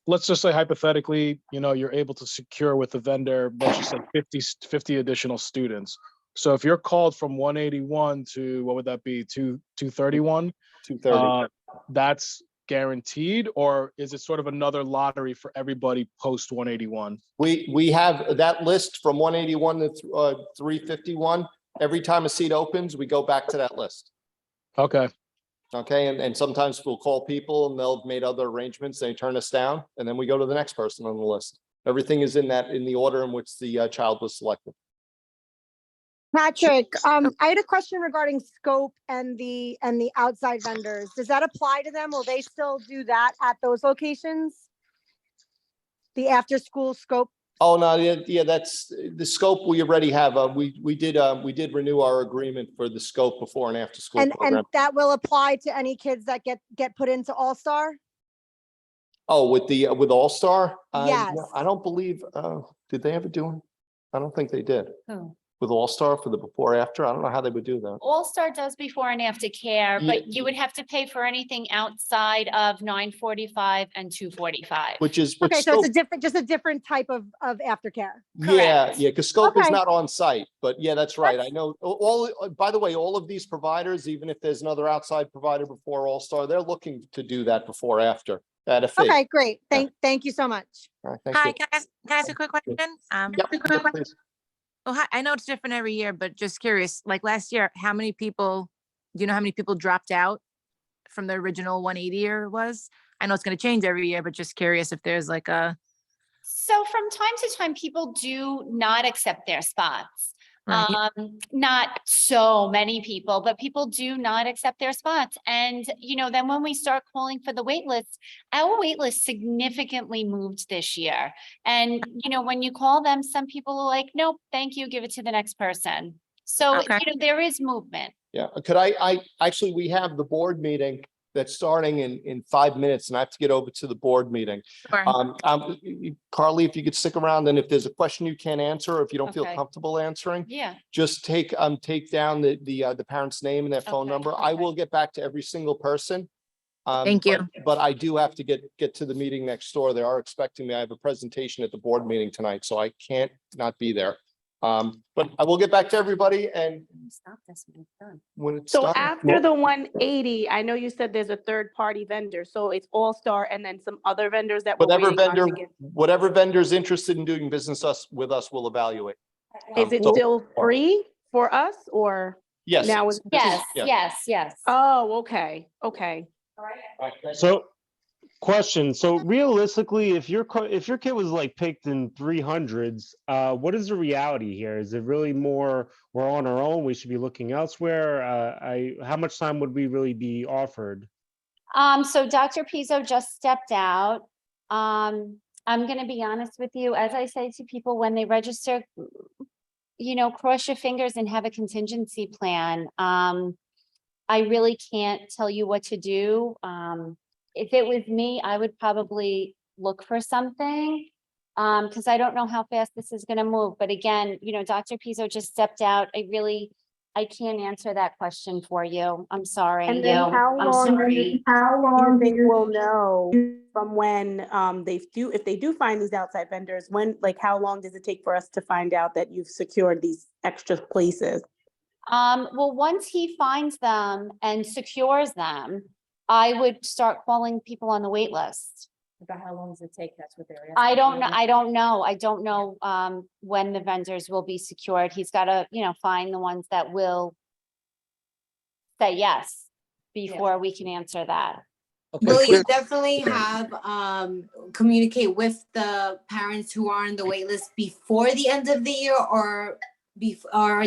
let's just say hypothetically, you're able to secure with the vendor, let's just say 50 additional students. So if you're called from 181 to, what would that be, 231? 230. That's guaranteed, or is it sort of another lottery for everybody post 181? We have that list from 181 to 351. Every time a seat opens, we go back to that list. Okay. Okay, and sometimes we'll call people and they'll have made other arrangements, they turn us down, and then we go to the next person on the list. Everything is in the order in which the child was selected. Patrick, I had a question regarding scope and the outside vendors. Does that apply to them? Will they still do that at those locations? The after school scope? Oh, no, yeah, that's the scope we already have. We did renew our agreement for the scope before and after school program. And that will apply to any kids that get put into All-Star? Oh, with All-Star? Yes. No, I don't believe, did they ever do it? I don't think they did. Who? With All-Star for the before after, I don't know how they would do that. All-Star does before and after care, but you would have to pay for anything outside of 9:45 and 2:45. Which is. Okay, so it's just a different type of aftercare. Yeah, because scope is Okay. not on site, but yeah, that's right. I know by the way, all of these providers, even if there's another outside provider before All-Star, they're looking to do that before after at a fee. Okay, great. Thank you so much. All right, thank Hi, you. can I ask a quick question? Yep, please. Well, hi, I know it's different every year, but just curious, like last year, how many people dropped out from the original 180 year was? I know it's going to change every year, but just curious if there's like a. So from time to time, people do not accept their spots. Right. Not so many people, but people do not accept their spots. And, then when we start calling for the wait list, our wait list significantly moved this year. And, when you call them, some people are like, nope, thank you, give it to the next person. So, Okay. there is movement. Yeah, could I actually, we have the board meeting that's starting in 5 minutes, and I have to get over to the board meeting. Sure. Carly, if you could stick around, and if there's a question you can't answer, or if you don't feel Okay. comfortable answering, Yeah. just take down the parent's name and their phone Okay, number. I okay. will get back to every single person. Thank you. But I do have to get to the meeting next door. They are expecting me. I have a presentation at the board meeting tonight, so I can't not be there. But I will get back to everybody, and Stop this when it's done. when it's So done. after the 180, I know you said there's a third party vendor, so it's All-Star and then some other vendors that we're Whatever vendor's interested in doing business with us will evaluate. Is it So- still free for us or? Yes. Now is. Yes, Yeah. yes. Oh, okay, okay. So, question, so realistically, if if your kid was like picked in 300s, what is the reality here? Is it really more we're on our own, we should be looking elsewhere? How much time would we really be offered? So Dr. Pizzo just stepped out. I'm gonna be honest with you, as I say to people when they register, cross your fingers and have a contingency plan. I really can't tell you what to do. If it was me, I would probably look for something. Because I don't know how fast this is gonna move, but again, Dr. Pizzo just stepped out. I can't answer that question for you. I'm sorry. And then how I'm long sorry. do you think we'll know from when if they do find these outside vendors, like how long does it take for us to find out that you've secured these extra places? Well, once he finds them and secures them, I would start calling people on the wait list. About how long does it take? That's what they're asking. I don't know. I don't know when the vendors will be secured. He's got to, find the ones that will say yes before we can answer that. Will you definitely have communicate with the parents who are on the wait list before the end of the year or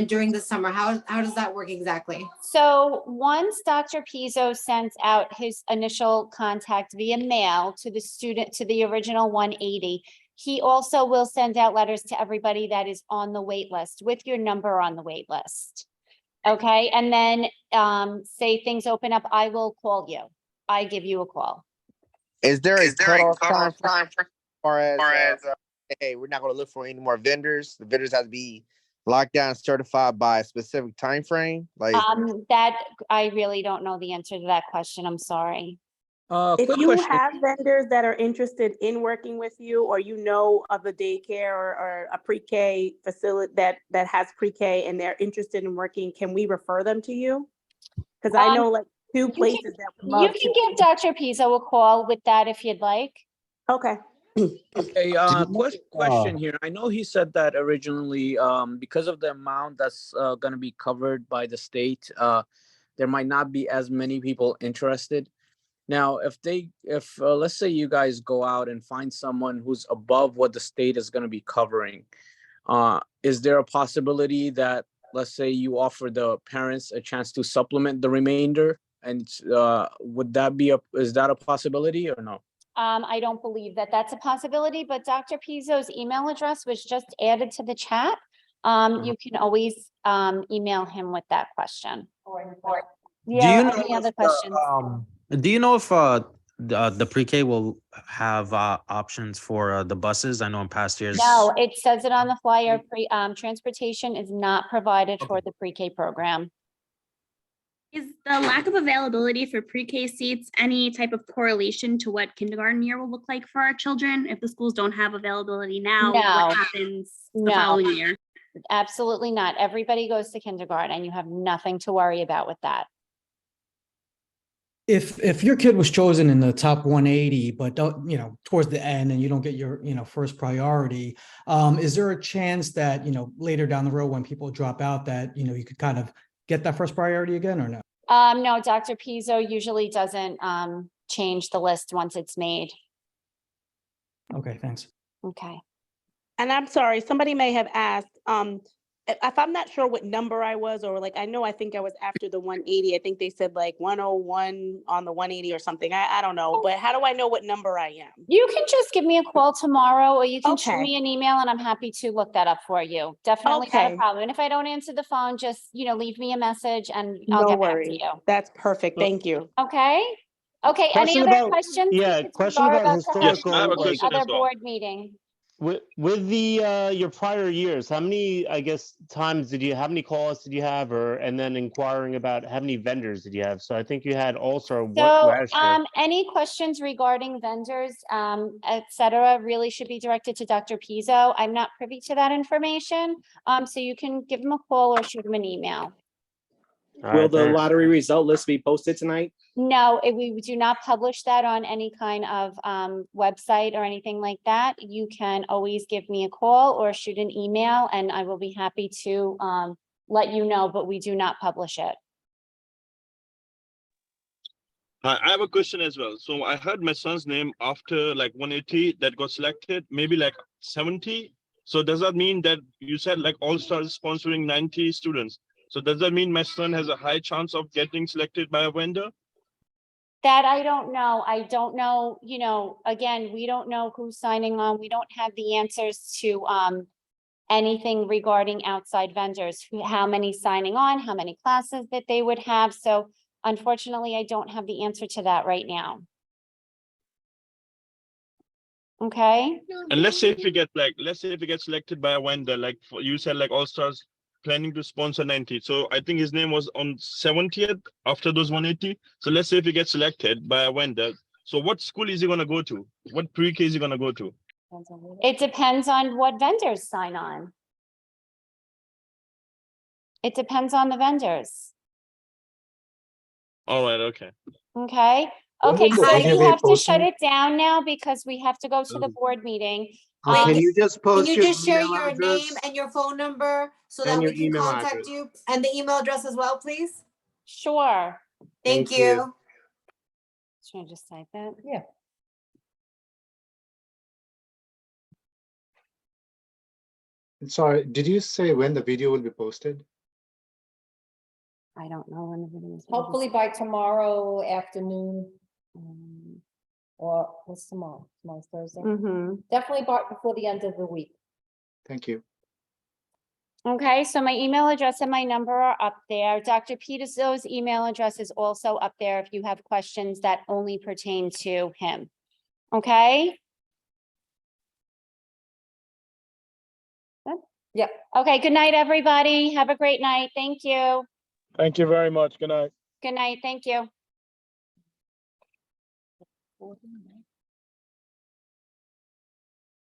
during the summer? How does that work exactly? So once Dr. Pizzo sends out his initial contact via mail to the student, to the original 180, he also will send out letters to everybody that is on the wait list with your number on the wait list. Okay, and then say things open up, I will call you. I give you a call. Is there a cutoff time for as far as hey, we're not going to look for any more vendors? The vendors have to be locked down, certified by a specific time frame. Like that I really don't know the answer to that question. I'm sorry. If Quick you question. have vendors that are interested in working with you, or of a daycare or a pre-K facility that has pre-K and they're interested in working, can we refer them to you? Because I know like two places that would love You can give Dr. Pizzo a call with that if you'd like. Okay. Okay, question here. I know he said that originally, because of the amount that's going to be covered by the state, there might not be as many people interested. Now, if let's say you guys go out and find someone who's above what the state is going to be covering, is there a possibility that, let's say, you offer the parents a chance to supplement the remainder? And is that a possibility or no? I don't believe that that's a possibility, but Dr. Pizzo's email address was just added to the chat. You can always email him with that question. Any other questions? Do you know if the pre-K will have options for the buses? I know in past years. No, it says it on the flyer. Transportation is not provided for the pre-K program. Is the lack of availability for pre-K seats any type of correlation to what kindergarten year will look like for our children? If the schools don't have availability now, No. what happens the following year? Absolutely not. Everybody goes to kindergarten and you have nothing to worry about with that. If your kid was chosen in the top 180, but towards the end and you don't get your, first priority, is there a chance that, later down the road when people drop out that, you could kind of get that first priority again or no? No, Dr. Pizzo usually doesn't change the list once it's made. Okay, thanks. Okay. And I'm sorry, somebody may have asked, if I'm not sure what number I was, or I think I was after the 180. I think they said like 101 on the 180 or something. I don't know, but how do I know what number I am? You can just give me a call tomorrow or you can shoot me an email and I'm happy to look that up for you. Definitely not a problem. And if I don't answer the phone, just, leave me a message and I'll get back to you. That's perfect. Thank you. Okay. Okay. Any Question other about- questions? yeah, Because question we are about to have historical, I have a the question other as well. board meeting. With your prior years, how many, I guess, times how many calls did you have, and then inquiring about how many vendors did you have? So I think you had also what So, last year. any questions regarding vendors, et cetera, really should be directed to Dr. Pizzo. I'm not privy to that information. So you can give him a call or shoot him an email. Will the lottery result list be posted tonight? No, we do not publish that on any kind of website or anything like that. You can always give me a call or shoot an email and I will be happy to let you know, but we do not publish it. I have a question as well. So I heard my son's name after like 180 that got selected, maybe like 70. So does that mean that you said like All Stars sponsoring 90 students? So does that mean my son has a high chance of getting selected by a vendor? That I don't know. I don't know, you know, again, we don't know who's signing on. We don't have the answers to anything regarding outside vendors, how many signing on, how many classes that they would have. So unfortunately, I don't have the answer to that right now. Okay. And let's say if you get like, let's say if you get selected by a vendor, like you said, like All Stars planning to sponsor 90. So I think his name was on 70th after those 180. So let's say if he gets selected by a vendor, so what school is he gonna go to? What pre-K is he gonna go to? It depends on what vendors sign on. It depends on the vendors. All right, okay. Okay. When Okay, will the so video we be have to shut posted? it down now because we have to go to the board meeting. Can you just Can post you your just share email your address name and your phone number so that and we your can email contact address? you and the email address as well, please? Sure. Thank you. Should I just type that? Yeah. Sorry, did you say when the video will be posted? I don't know when the video is. Hopefully by tomorrow afternoon, Um, or what's tomorrow? Tomorrow's Thursday. mhm. Definitely before the end of the week. Thank you. Okay, so my email address and my number are up there. Dr. Peterso's email address is also up there if you have questions that only pertain to him. Okay? Good? Yeah. Okay, good night, everybody. Have a great night. Thank you. Thank you very much. Good night. Good night. Thank you.